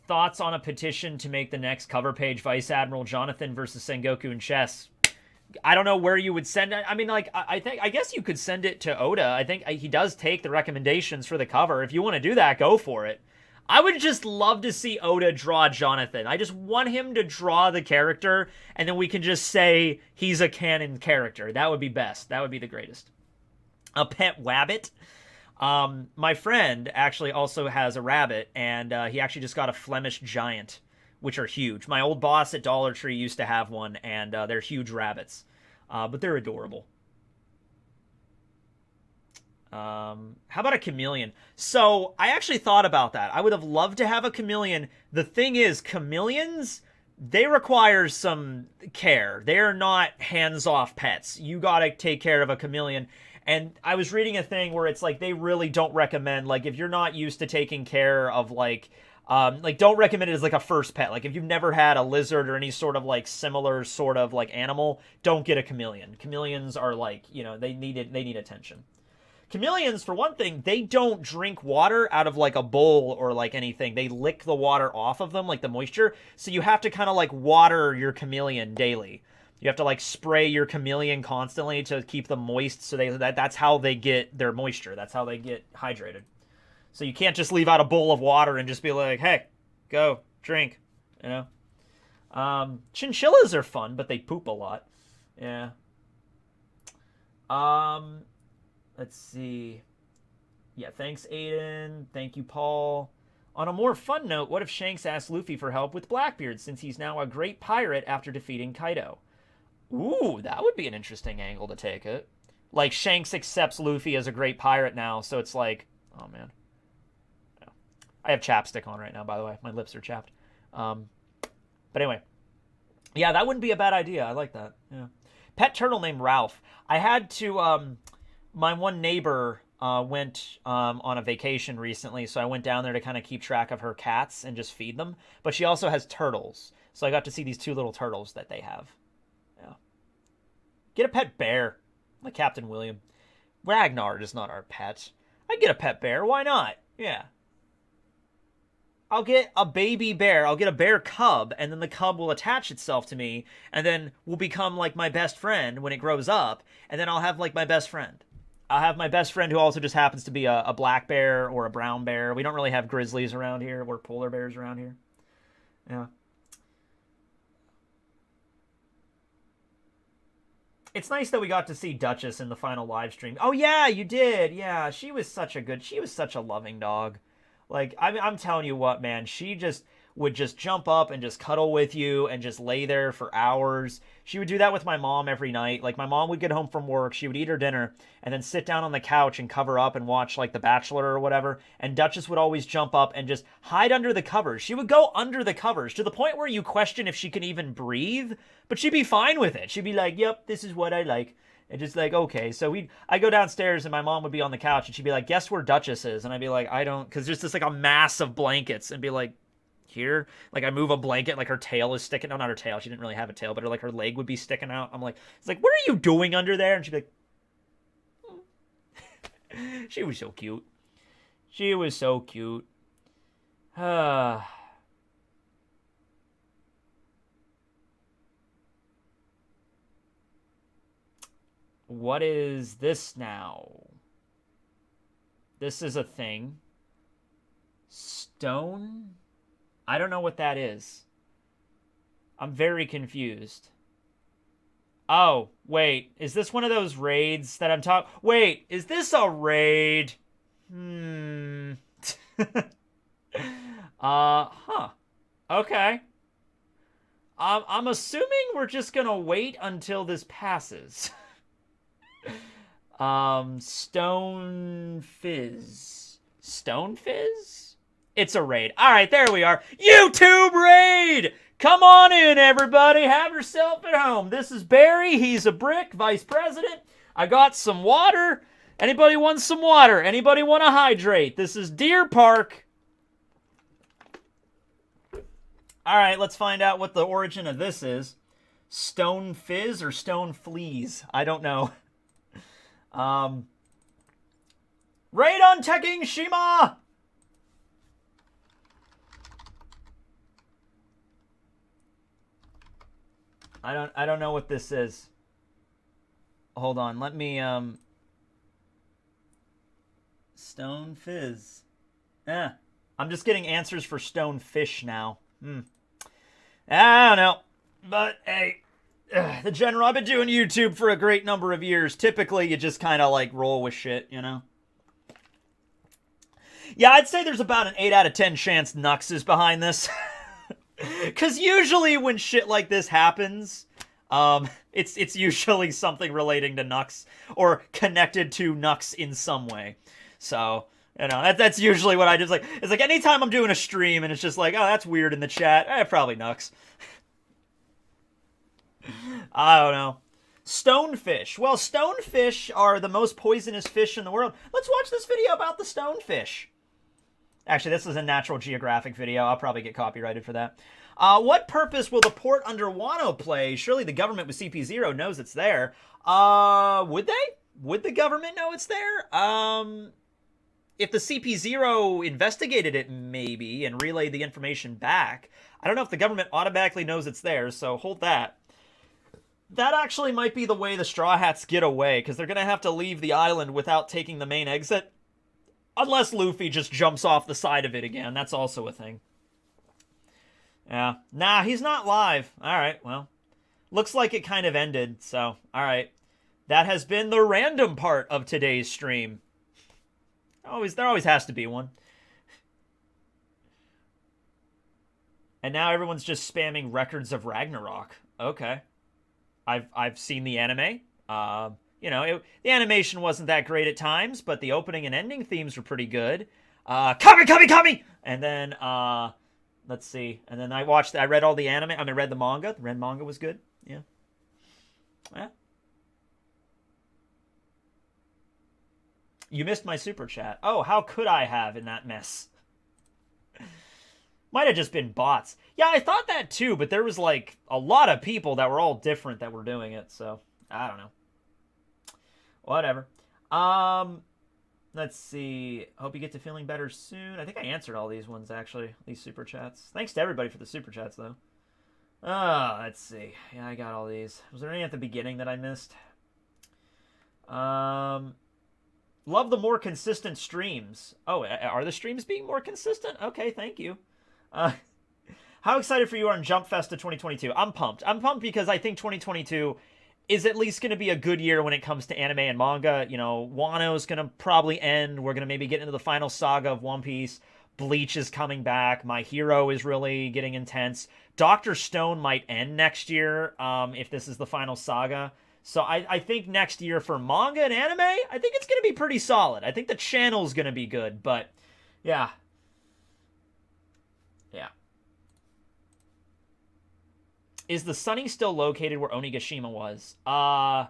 Thoughts on a petition to make the next cover page Vice Admiral Jonathan versus Sengoku in chess? I don't know where you would send it. I mean, like, I guess you could send it to Oda. I think he does take the recommendations for the cover. If you want to do that, go for it. I would just love to see Oda draw Jonathan. I just want him to draw the character, and then we can just say he's a canon character. That would be best. That would be the greatest. A pet wabbit. My friend actually also has a rabbit, and he actually just got a Flemish giant, which are huge. My old boss at Dollar Tree used to have one, and they're huge rabbits. But they're adorable. How about a chameleon? So, I actually thought about that. I would have loved to have a chameleon. The thing is, chameleons, they require some care. They are not hands-off pets. You gotta take care of a chameleon. And I was reading a thing where it's like they really don't recommend, like, if you're not used to taking care of, like, don't recommend it as, like, a first pet. Like, if you've never had a lizard or any sort of, like, similar sort of, like, animal, don't get a chameleon. Chameleons are, like, you know, they need attention. Chameleons, for one thing, they don't drink water out of, like, a bowl or, like, anything. They lick the water off of them, like, the moisture. So you have to kind of, like, water your chameleon daily. You have to, like, spray your chameleon constantly to keep them moist. So that's how they get their moisture. That's how they get hydrated. So you can't just leave out a bowl of water and just be like, hey, go, drink, you know? Chinchillas are fun, but they poop a lot. Yeah. Let's see. Yeah, thanks, Aiden. Thank you, Paul. On a more fun note, what if Shanks asked Luffy for help with Blackbeard, since he's now a great pirate after defeating Kaido? Ooh, that would be an interesting angle to take it. Like, Shanks accepts Luffy as a great pirate now, so it's like, oh, man. Yeah. I have chapstick on right now, by the way. My lips are chapped. But anyway. Yeah, that wouldn't be a bad idea. I like that. Yeah. Pet turtle named Ralph. I had to, my one neighbor went on a vacation recently, so I went down there to kind of keep track of her cats and just feed them. But she also has turtles. So I got to see these 2 little turtles that they have. Yeah. Get a pet bear, like Captain William. Ragnar is not our pet. I'd get a pet bear. Why not? Yeah. I'll get a baby bear. I'll get a bear cub, and then the cub will attach itself to me, and then will become like my best friend when it grows up, and then I'll have like my best friend. I'll have my best friend who also just happens to be a black bear or a brown bear. We don't really have grizzlies around here or polar bears around here. Yeah. It's nice that we got to see Duchess in the final live stream. Oh yeah, you did. Yeah, she was such a loving dog. Like, I'm telling you what, man, she just would just jump up and just cuddle with you and just lay there for hours. She would do that with my mom every night. Like, my mom would get home from work, she would eat her dinner, and then sit down on the couch and cover up and watch, like, The Bachelor or whatever, and Duchess would always jump up and just hide under the covers. She would go under the covers to the point where you question if she can even breathe, but she'd be fine with it. She'd be like, yep, this is what I like. And just like, okay. So I go downstairs and my mom would be on the couch and she'd be like, guess where Duchess is? And I'd be like, I don't, because there's just like a mass of blankets, and be like, here? Like, I move a blanket, like her tail is sticking. No, not her tail. She didn't really have a tail, but her leg would be sticking out. I'm like, it's like, what are you doing under there? And she'd be like, she was so cute. She was so cute. What is this now? This is a thing. Stone? I don't know what that is. I'm very confused. Oh, wait. Is this one of those raids that I'm talking... Wait, is this a raid? Huh. Okay. I'm assuming we're just gonna wait until this passes. Stone Fizz. Stone Fizz? It's a raid. Alright, there we are. YouTube raid! Come on in, everybody. Have yourself at home. This is Barry. He's a brick, vice president. I got some water. Anybody want some water? Anybody want to hydrate? This is Deer Park. Alright, let's find out what the origin of this is. Stone Fizz or Stone Fleas? I don't know. Raid on Tekking101! I don't know what this is. Hold on, let me Stone Fizz. I'm just getting answers for Stone Fish now. I don't know. But hey, the general, I've been doing YouTube for a great number of years. Typically, you just kind of like roll with shit, you know? Yeah, I'd say there's about an 8 out of 10 chance Nux is behind this. Because usually when shit like this happens, it's usually something relating to Nux or connected to Nux in some way. So, you know, that's usually what I just like. It's like anytime I'm doing a stream and it's just like, oh, that's weird in the chat. Probably Nux. I don't know. Stonefish. Well, stonefish are the most poisonous fish in the world. Let's watch this video about the stonefish. Actually, this is a Natural Geographic video. I'll probably get copyrighted for that. What purpose will the port under Wano play? Surely the government with CP0 knows it's there. Would they? Would the government know it's there? If the CP0 investigated it, maybe, and relayed the information back. I don't know if the government automatically knows it's there, so hold that. That actually might be the way the Straw Hats get away, because they're going to have to leave the island without taking the main exit. Unless Luffy just jumps off the side of it again. That's also a thing. Yeah. Nah, he's not live. Alright, well. Looks like it kind of ended, so, alright. That has been the random part of today's stream. There always has to be one. And now everyone's just spamming records of Ragnarok. Okay. I've seen the anime. You know, the animation wasn't that great at times, but the opening and ending themes were pretty good. Kami! And then, let's see. And then I read all the anime. I read the manga. The manga was good. Yeah. Yeah. You missed my super chat. Oh, how could I have in that mess? Might have just been bots. Yeah, I thought that too, but there was like a lot of people that were all different that were doing it, so I don't know. Whatever. Let's see. Hope you get to feeling better soon. I think I answered all these ones actually, these super chats. Thanks to everybody for the super chats though. Let's see. Yeah, I got all these. Was there any at the beginning that I missed? Love the more consistent streams. Oh, are the streams being more consistent? Okay, thank you. How excited for you on Jump Fest of 2022? I'm pumped. I'm pumped because I think 2022 is at least going to be a good year when it comes to anime and manga. You know, Wano's going to probably end. We're going to maybe get into the final saga of One Piece. Bleach is coming back. My Hero is really getting intense. Dr. Stone might end next year if this is the final saga. So I think next year for manga and anime, I think it's going to be pretty solid. I think the channel's going to be good, but yeah. Yeah. Is the Sunny still located where Onigashima was? Yeah,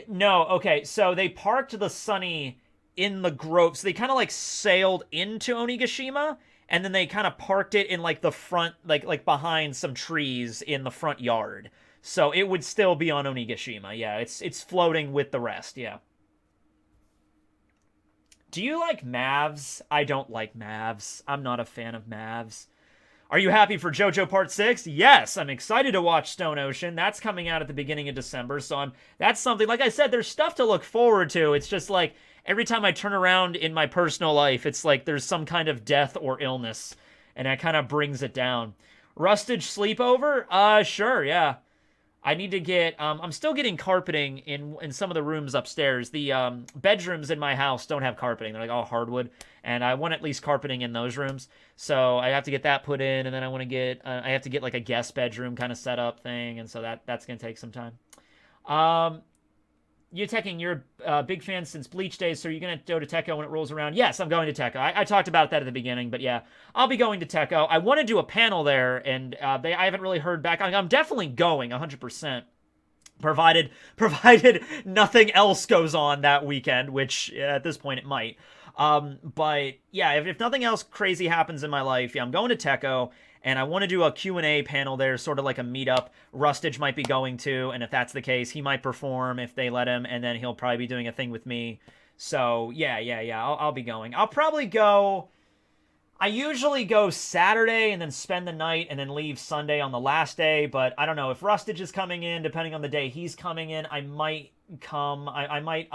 no, okay, so they parked the Sunny in the grove. So they kind of like sailed into Onigashima, and then they kind of parked it in like the front, like behind some trees in the front yard. So it would still be on Onigashima. Yeah, it's floating with the rest. Yeah. Do you like Mavs? I don't like Mavs. I'm not a fan of Mavs. Are you happy for JoJo Part 6? Yes, I'm excited to watch Stone Ocean. That's coming out at the beginning of December, so that's something, like I said, there's stuff to look forward to. It's just like, every time I turn around in my personal life, it's like there's some kind of death or illness, and that kind of brings it down. Rustage sleepover? Sure, yeah. I need to get, I'm still getting carpeting in some of the rooms upstairs. The bedrooms in my house don't have carpeting. They're like all hardwood, and I want at least carpeting in those rooms. So I have to get that put in, and then I have to get like a guest bedroom kind of setup thing, and so that's going to take some time. You Tekking, you're a big fan since Bleach days, so you're going to go to Tekko when it rolls around? Yes, I'm going to Tekko. I talked about that at the beginning, but yeah, I'll be going to Tekko. I want to do a panel there, and I haven't really heard back. I'm definitely going 100%, provided nothing else goes on that weekend, which at this point it might. But yeah, if nothing else crazy happens in my life, yeah, I'm going to Tekko. And I want to do a Q&A panel there, sort of like a meetup. Rustage might be going to, and if that's the case, he might perform if they let him, and then he'll probably be doing a thing with me. So, yeah, I'll be going. I'll probably go... I usually go Saturday and then spend the night and then leave Sunday on the last day, but I don't know. If Rustage is coming in, depending on the day he's coming in, I might come. I might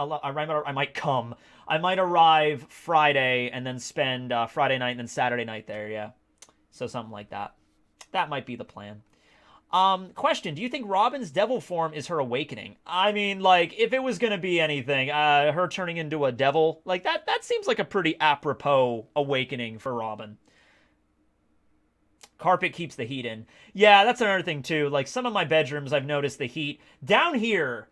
come. I might arrive Friday and then spend Friday night and then Saturday night there, yeah. So something like that. That might be the plan. Question, do you think Robin's devil form is her awakening? I mean, like, if it was going to be anything, her turning into a devil, like, that seems like a pretty apropos awakening for Robin. Carpet keeps the heat in. Yeah, that's another thing, too. Like, some of my bedrooms, I've noticed the heat. Down here,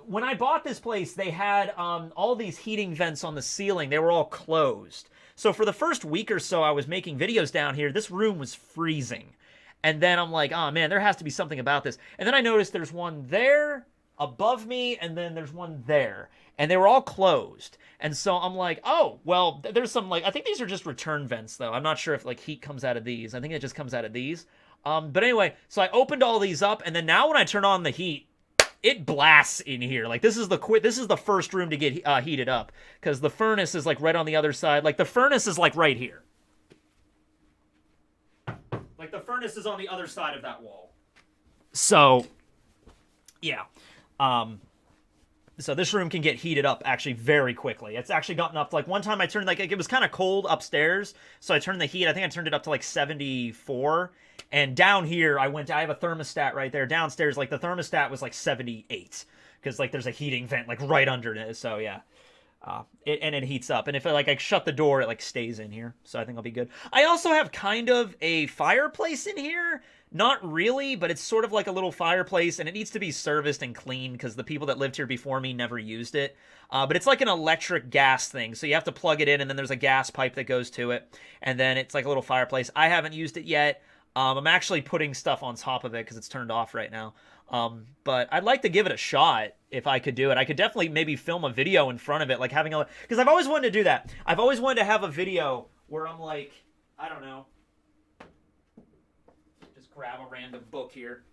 when I bought this place, they had all these heating vents on the ceiling. They were all closed. So for the first week or so I was making videos down here, this room was freezing. And then I'm like, oh man, there has to be something about this. And then I noticed there's one there, above me, and then there's one there. And they were all closed. And so I'm like, oh, well, there's some, like, I think these are just return vents, though. I'm not sure if, like, heat comes out of these. I think it just comes out of these. But anyway, so I opened all these up, and then now when I turn on the heat, it blasts in here. Like, this is the first room to get heated up, because the furnace is like right on the other side. Like, the furnace is like right here. Like, the furnace is on the other side of that wall. So, yeah. So this room can get heated up actually very quickly. It's actually gotten up, like, one time I turned, like, it was kind of cold upstairs, so I turned the heat, I think I turned it up to like 74. And down here, I have a thermostat right there. Downstairs, like, the thermostat was like 78. Because, like, there's a heating vent, like, right under it. So, yeah. It heats up. And if I shut the door, it, like, stays in here. So I think I'll be good. I also have kind of a fireplace in here. Not really, but it's sort of like a little fireplace. And it needs to be serviced and cleaned because the people that lived here before me never used it. But it's like an electric gas thing. So you have to plug it in, and then there's a gas pipe that goes to it. And then it's like a little fireplace. I haven't used it yet. I'm actually putting stuff on top of it because it's turned off right now. But I'd like to give it a shot if I could do it. I could definitely maybe film a video in front of it, like having because I've always wanted to do that. I've always wanted to have a video where I'm like, I don't know, grab a random book here.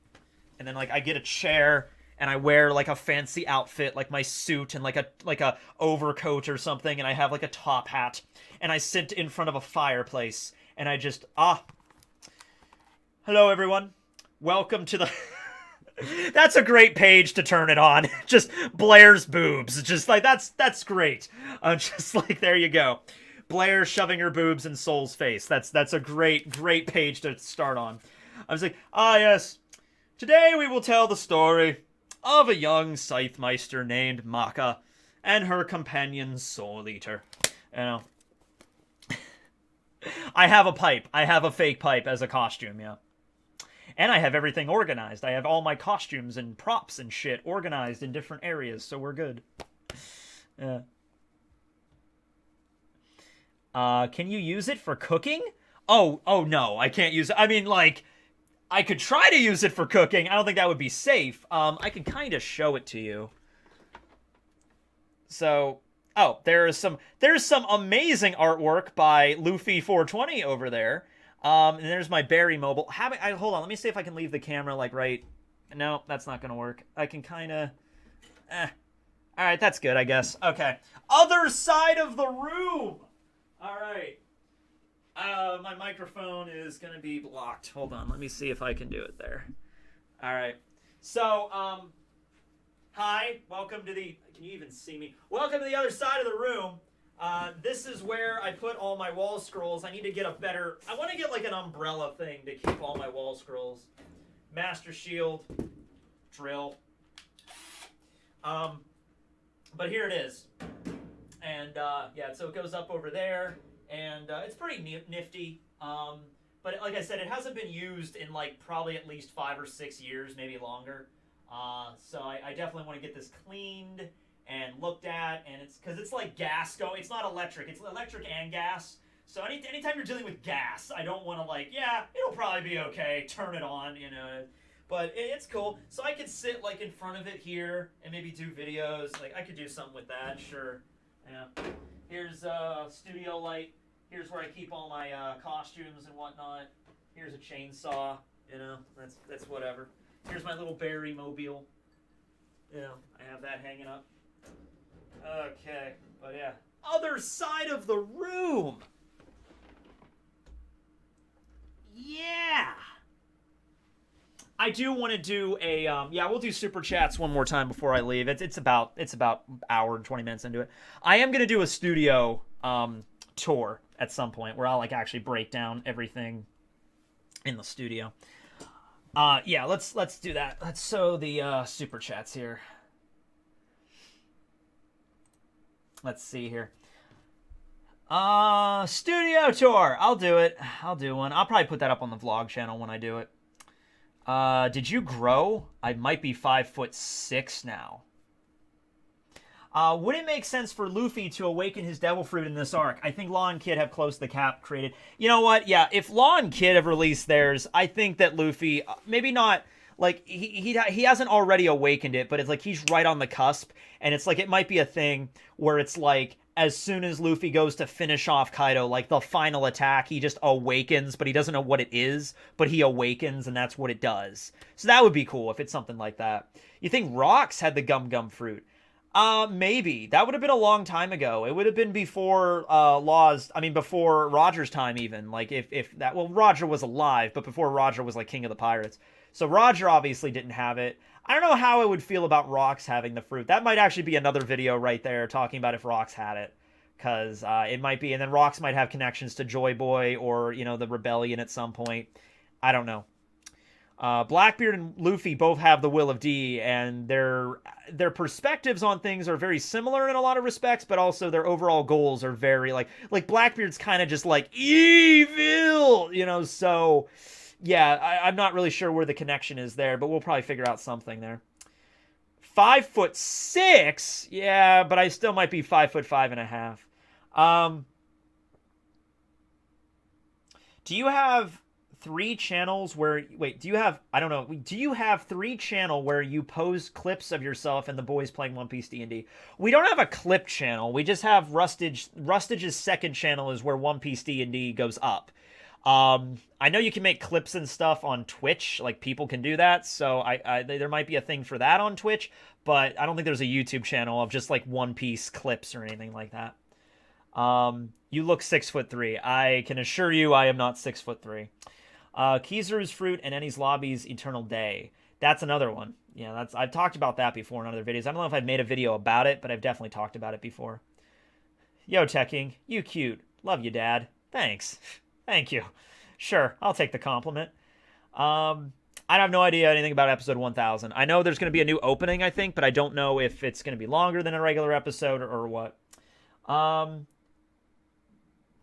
And then, like, I get a chair, and I wear, like, a fancy outfit, like my suit and, like a overcoat or something, and I have, like, a top hat. And I sit in front of a fireplace, and I just, hello, everyone. Welcome to the... That's a great page to turn it on. Just Blair's boobs. Just like, that's great. Just like, there you go. Blair shoving her boobs in Soul's face. That's a great page to start on. I was like, yes. Today we will tell the story of a young Scythemeister named Maka and her companion Soul Eater. You know. I have a pipe. I have a fake pipe as a costume, yeah. And I have everything organized. I have all my costumes and props and shit organized in different areas, so we're good. Yeah. Can you use it for cooking? Oh no, I can't use it. I mean, like, I could try to use it for cooking. I don't think that would be safe. I could kind of show it to you. So, there's some amazing artwork by Luffy420 over there. And there's my Barry mobile. Hold on, let me see if I can leave the camera, like, right... No, that's not gonna work. I can kind of... Alright, that's good, I guess. Okay. Other side of the room! Alright. My microphone is gonna be blocked. Hold on, let me see if I can do it there. Alright. So, hi. Welcome to the... Can you even see me? Welcome to the other side of the room. This is where I put all my wall scrolls. I need to get a better... I want to get, like, an umbrella thing to keep all my wall scrolls. Master Shield. Drill. But here it is. And, yeah, so it goes up over there. And, it's pretty nifty. But, like I said, it hasn't been used in, like, probably at least 5 or 6 years, maybe longer. So I definitely want to get this cleaned and looked at, and it's because it's like gas going. It's not electric. It's electric and gas. So anytime you're dealing with gas, I don't want to, like, yeah, it'll probably be okay. Turn it on, you know. But it's cool. So I could sit, like, in front of it here and maybe do videos. Like, I could do something with that, sure. Yeah. Here's a studio light. Here's where I keep all my costumes and whatnot. Here's a chainsaw. You know, that's whatever. Here's my little Barry mobile. You know, I have that hanging up. Okay, but yeah. Other side of the room! Yeah! I do want to do a, yeah, we'll do Super Chats one more time before I leave. It's about an hour and 20 minutes into it. I am going to do a studio, tour at some point where I'll, like, actually break down everything in the studio. Yeah, let's do that. Let's sow the, Super Chats here. Let's see here. Studio tour. I'll do it. I'll do one. I'll probably put that up on the vlog channel when I do it. Did you grow? I might be 5'6" now. Would it make sense for Luffy to awaken his devil fruit in this arc? I think Law and Kid have closed the cap created. You know what? Yeah, if Law and Kid have released theirs, I think that Luffy, maybe not, like, he hasn't already awakened it, but it's like he's right on the cusp, and it's like it might be a thing where it's like, as soon as Luffy goes to finish off Kaido, like, the final attack, he just awakens, but he doesn't know what it is, but he awakens, and that's what it does. So that would be cool if it's something like that. You think Rocks had the Gum fruit? Maybe. That would have been a long time ago. It would have been before, before Roger's time even. Like, if that... Well, Roger was alive, but before Roger was, like, King of the Pirates. So Roger obviously didn't have it. I don't know how I would feel about Rocks having the fruit. That might actually be another video right there talking about if Rocks had it. Because it might be... And then Rocks might have connections to Joy Boy or, you know, the Rebellion at some point. I don't know. Blackbeard and Luffy both have the Will of D, and their perspectives on things are very similar in a lot of respects, but also their overall goals are very, like Blackbeard's kind of just like, evil, you know, so... Yeah, I'm not really sure where the connection is there, but we'll probably figure out something there. 5'6"? Yeah, but I still might be 5'5.5". Do you have 3 channels where... Wait, do you have... I don't know. Do you have 3 channel where you post clips of yourself and the boys playing One Piece D&D? We don't have a clip channel. We just have Rustage. Rustage's second channel is where One Piece D&D goes up. I know you can make clips and stuff on Twitch, like people can do that. So there might be a thing for that on Twitch, but I don't think there's a YouTube channel of just like One Piece clips or anything like that. You look 6'3". I can assure you, I am not 6'3". Kizaru's Fruit and Eni's Lobby's Eternal Day. That's another one. Yeah, I've talked about that before in other videos. I don't know if I've made a video about it, but I've definitely talked about it before. Yo, Tekking, you cute. Love you, Dad. Thanks. Thank you. Sure, I'll take the compliment. I have no idea anything about episode 1000. I know there's going to be a new opening, I think, but I don't know if it's going to be longer than a regular episode or what.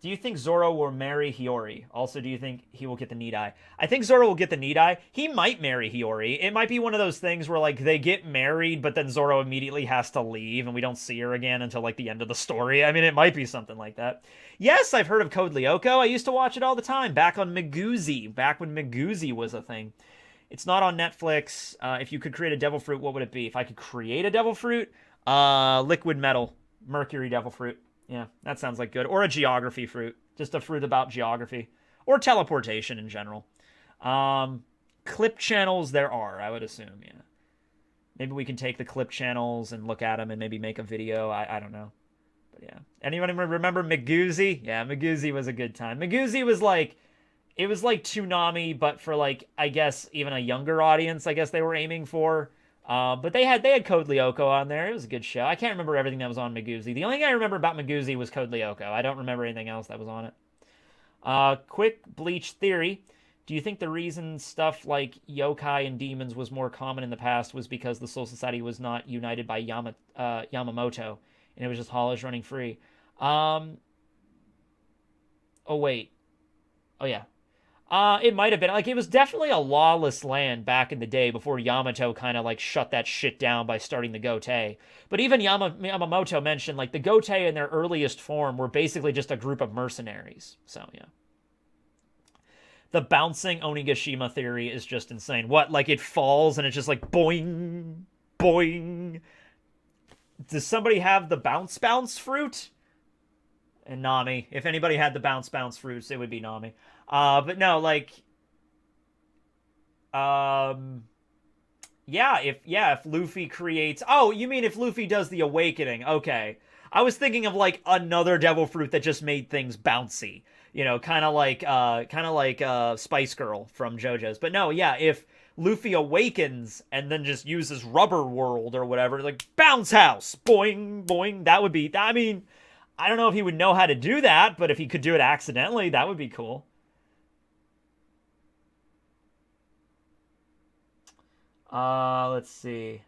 Do you think Zoro will marry Hiyori? Also, do you think he will get the need eye? I think Zoro will get the need eye. He might marry Hiyori. It might be one of those things where, like, they get married, but then Zoro immediately has to leave, and we don't see her again until, like, the end of the story. I mean, it might be something like that. Yes, I've heard of Code Lyoko. I used to watch it all the time, back on Maguzi, back when Maguzi was a thing. It's not on Netflix. If you could create a devil fruit, what would it be? If I could create a devil fruit, liquid metal, mercury devil fruit. Yeah, that sounds like good. Or a geography fruit. Just a fruit about geography. Or teleportation in general. Clip channels there are, I would assume, yeah. Maybe we can take the clip channels and look at them and maybe make a video. I don't know. But yeah. Anyone remember Maguzi? Yeah, Maguzi was a good time. Maguzi was like... It was like Toonami, but for like, I guess, even a younger audience, I guess they were aiming for. But they had Code Lyoko on there. It was a good show. I can't remember everything that was on Maguzi. The only thing I remember about Maguzi was Code Lyoko. I don't remember anything else that was on it. Quick Bleach theory. Do you think the reason stuff like yokai and demons was more common in the past was because the Soul Society was not united by Yamamoto, and it was just Hollish running free? Oh, wait. Oh, yeah. It might have been. Like, it was definitely a lawless land back in the day before Yamato kind of, like, shut that shit down by starting the Gotei. But even Yamamoto mentioned, like, the Gotei in their earliest form were basically just a group of mercenaries. So, yeah. The bouncing Onigashima theory is just insane. What, like, it falls and it's just like, boing, boing. Does somebody have the bounce fruit? And Nami. If anybody had the bounce fruits, it would be Nami. But no, like, if Luffy creates, oh, you mean if Luffy does the awakening? Okay. I was thinking of like another devil fruit that just made things bouncy, you know, kind of like Spice Girl from JoJo's. But no, yeah, if Luffy awakens and then just uses Rubber World or whatever, like bounce house, boing, boing, that would be, I mean, I don't know if he would know how to do that, but if he could do it accidentally, that would be cool. Let's see.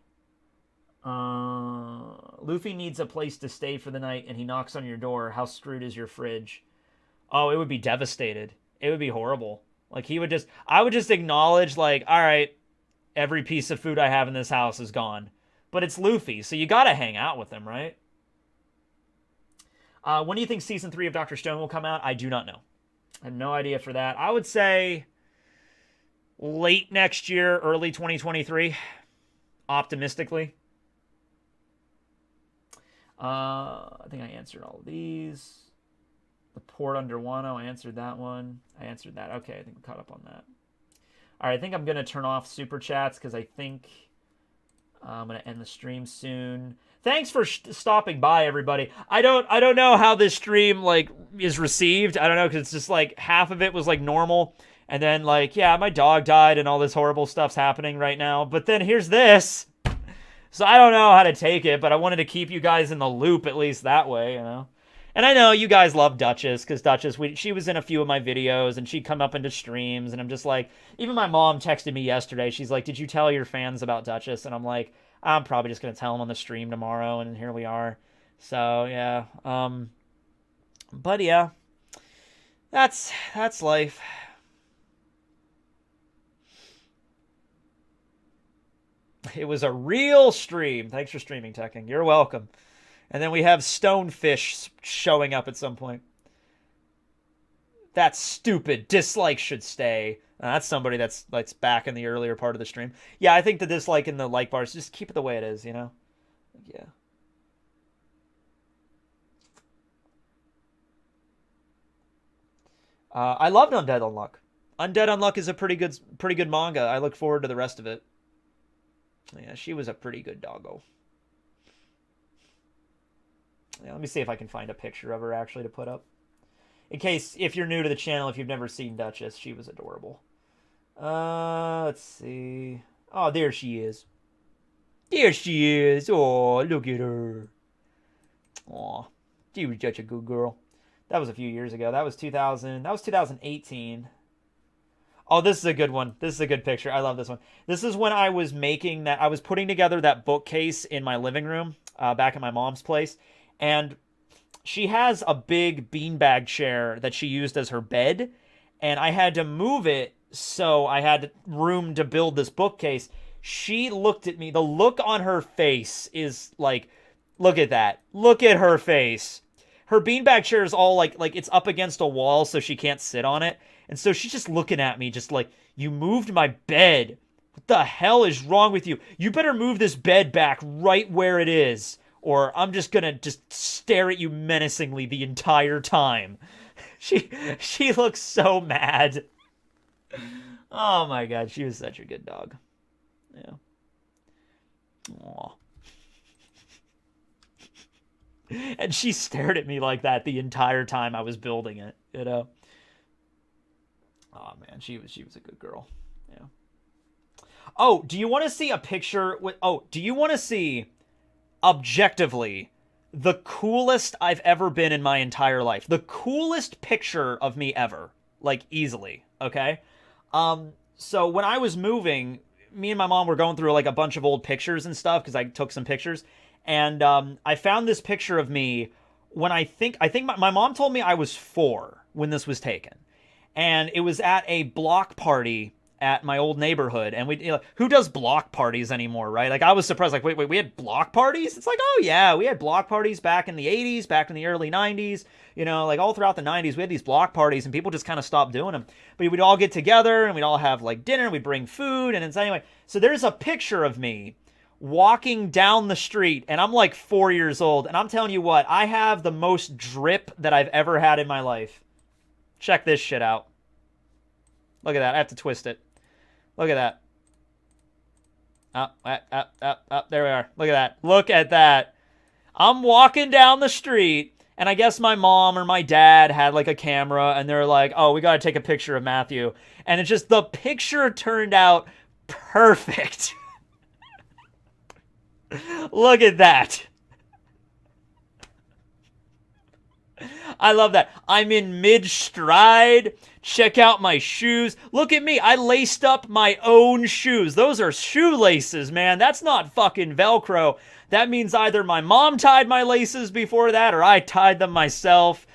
Luffy needs a place to stay for the night, and he knocks on your door. How screwed is your fridge? Oh, it would be devastated. It would be horrible. Like, I would just acknowledge, like, all right, every piece of food I have in this house is gone. But it's Luffy, so you gotta hang out with him, right? When do you think Season 3 of Dr. Stone will come out? I do not know. I have no idea for that. I would say late next year, early 2023, optimistically. I think I answered all of these. The port under Wano, I answered that one. I answered that. Okay, I think we caught up on that. All right, I think I'm going to turn off Super Chats because I think I'm going to end the stream soon. Thanks for stopping by, everybody. I don't know how this stream, like, is received. I don't know, because it's just, like, half of it was, like, normal. And then, like, yeah, my dog died and all this horrible stuff's happening right now. But then here's this. So I don't know how to take it, but I wanted to keep you guys in the loop at least that way, you know? And I know you guys love Duchess, because Duchess, she was in a few of my videos, and she'd come up into streams, and I'm just like, even my mom texted me yesterday. She's like, did you tell your fans about Duchess? And I'm like, I'm probably just going to tell them on the stream tomorrow, and here we are. So, yeah. But, yeah. That's life. It was a real stream. Thanks for streaming, Tekking. You're welcome. And then we have Stonefish showing up at some point. That's stupid. Dislike should stay. That's somebody that's back in the earlier part of the stream. Yeah, I think the dislike and the like bars, just keep it the way it is, you know? Yeah. I loved Undead Unluck. Undead Unluck is a pretty good manga. I look forward to the rest of it. Yeah, she was a pretty good doggo. Yeah, let me see if I can find a picture of her actually to put up. In case, if you're new to the channel, if you've never seen Duchess, she was adorable. Let's see. Oh, there she is. There she is. Oh, look at her. Aw, she was such a good girl. That was a few years ago. That was 2018. Oh, this is a good one. This is a good picture. I love this one. This is when I was making that. I was putting together that bookcase in my living room back at my mom's place. And she has a big beanbag chair that she used as her bed. And I had to move it, so I had room to build this bookcase. She looked at me. The look on her face is like, look at that. Look at her face. Her beanbag chair is all like it's up against a wall, so she can't sit on it. And so she's just looking at me just like, you moved my bed. What the hell is wrong with you? You better move this bed back right where it is, or I'm just gonna just stare at you menacingly the entire time. She looks so mad. Oh my god, she was such a good dog. Yeah. Aw. And she stared at me like that the entire time I was building it, you know? Oh man, she was a good girl. Yeah. Oh, do you want to see a picture with do you want to see objectively the coolest I've ever been in my entire life? The coolest picture of me ever. Like easily, okay? So when I was moving, me and my mom were going through like a bunch of old pictures and stuff because I took some pictures. And I found this picture of me when I think my mom told me I was 4 when this was taken. And it was at a block party at my old neighborhood. And who does block parties anymore, right? Like I was surprised, like, wait, we had block parties? It's like, oh yeah, we had block parties back in the 80s, back in the early 90s. You know, like all throughout the 90s, we had these block parties and people just kind of stopped doing them. But we'd all get together and we'd all have like dinner, we'd bring food. And it's anyway, so there's a picture of me walking down the street, and I'm like 4 years old, and I'm telling you what, I have the most drip that I've ever had in my life. Check this shit out. Look at that. I have to twist it. Look at that. Up. There we are. Look at that. Look at that. I'm walking down the street, and I guess my mom or my dad had like a camera, and they're like, oh, we got to take a picture of Matthew. And it's just, the picture turned out perfect. Look at that. I love that. I'm in mid-stride. Check out my shoes. Look at me. I laced up my own shoes. Those are shoelaces, man. That's not fucking Velcro. That means either my mom tied my laces before that or I tied them myself.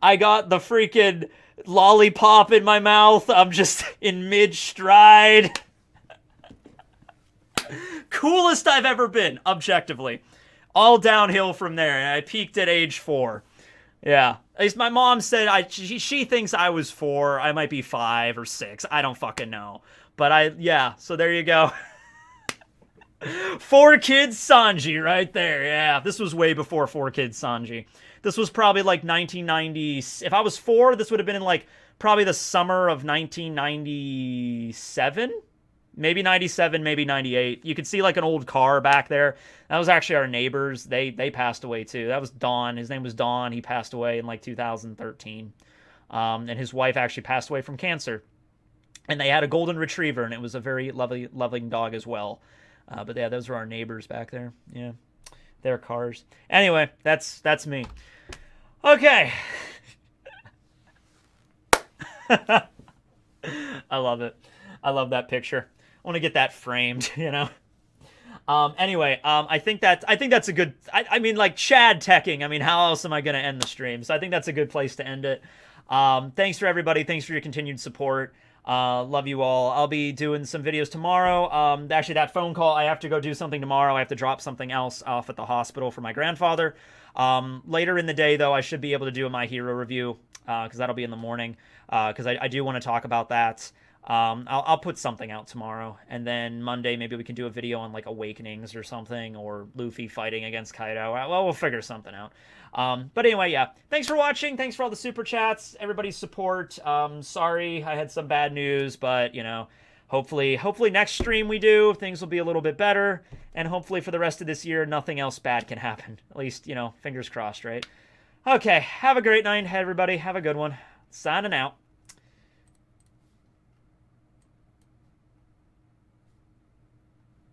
I got the freaking lollipop in my mouth. I'm just in mid-stride. Coolest I've ever been, objectively. All downhill from there, and I peaked at age 4. Yeah. At least my mom said she thinks I was 4. I might be 5 or 6. I don't fucking know. But yeah, so there you go. 4 Kids Sanji right there. Yeah, this was way before 4 Kids Sanji. This was probably like 1990. If I was 4, this would have been in like probably the summer of 1997. Maybe 97, maybe 98. You could see like an old car back there. That was actually our neighbors. They passed away too. That was Don. His name was Don. He passed away in like 2013. And his wife actually passed away from cancer. And they had a golden retriever, and it was a very loving dog as well. But yeah, those were our neighbors back there. Yeah, their cars. Anyway, that's me. Okay. I love it. I love that picture. I want to get that framed, you know. Anyway, I think that's a good. I mean, like Chad Tekking. I mean, how else am I going to end the stream? So I think that's a good place to end it. Thanks for everybody. Thanks for your continued support. Love you all. I'll be doing some videos tomorrow. Actually, that phone call, I have to go do something tomorrow. I have to drop something else off at the hospital for my grandfather. Later in the day, though, I should be able to do a My Hero review because that'll be in the morning. Because I do want to talk about that. I'll put something out tomorrow, and then Monday maybe we can do a video on like Awakenings or something, or Luffy fighting against Kaido. Well, we'll figure something out. But anyway, yeah. Thanks for watching. Thanks for all the super chats, everybody's support. Sorry I had some bad news, but, you know, hopefully next stream we do, things will be a little bit better. And hopefully for the rest of this year, nothing else bad can happen. At least, you know, fingers crossed, right? Okay, have a great night, everybody. Have a good one. Signing out.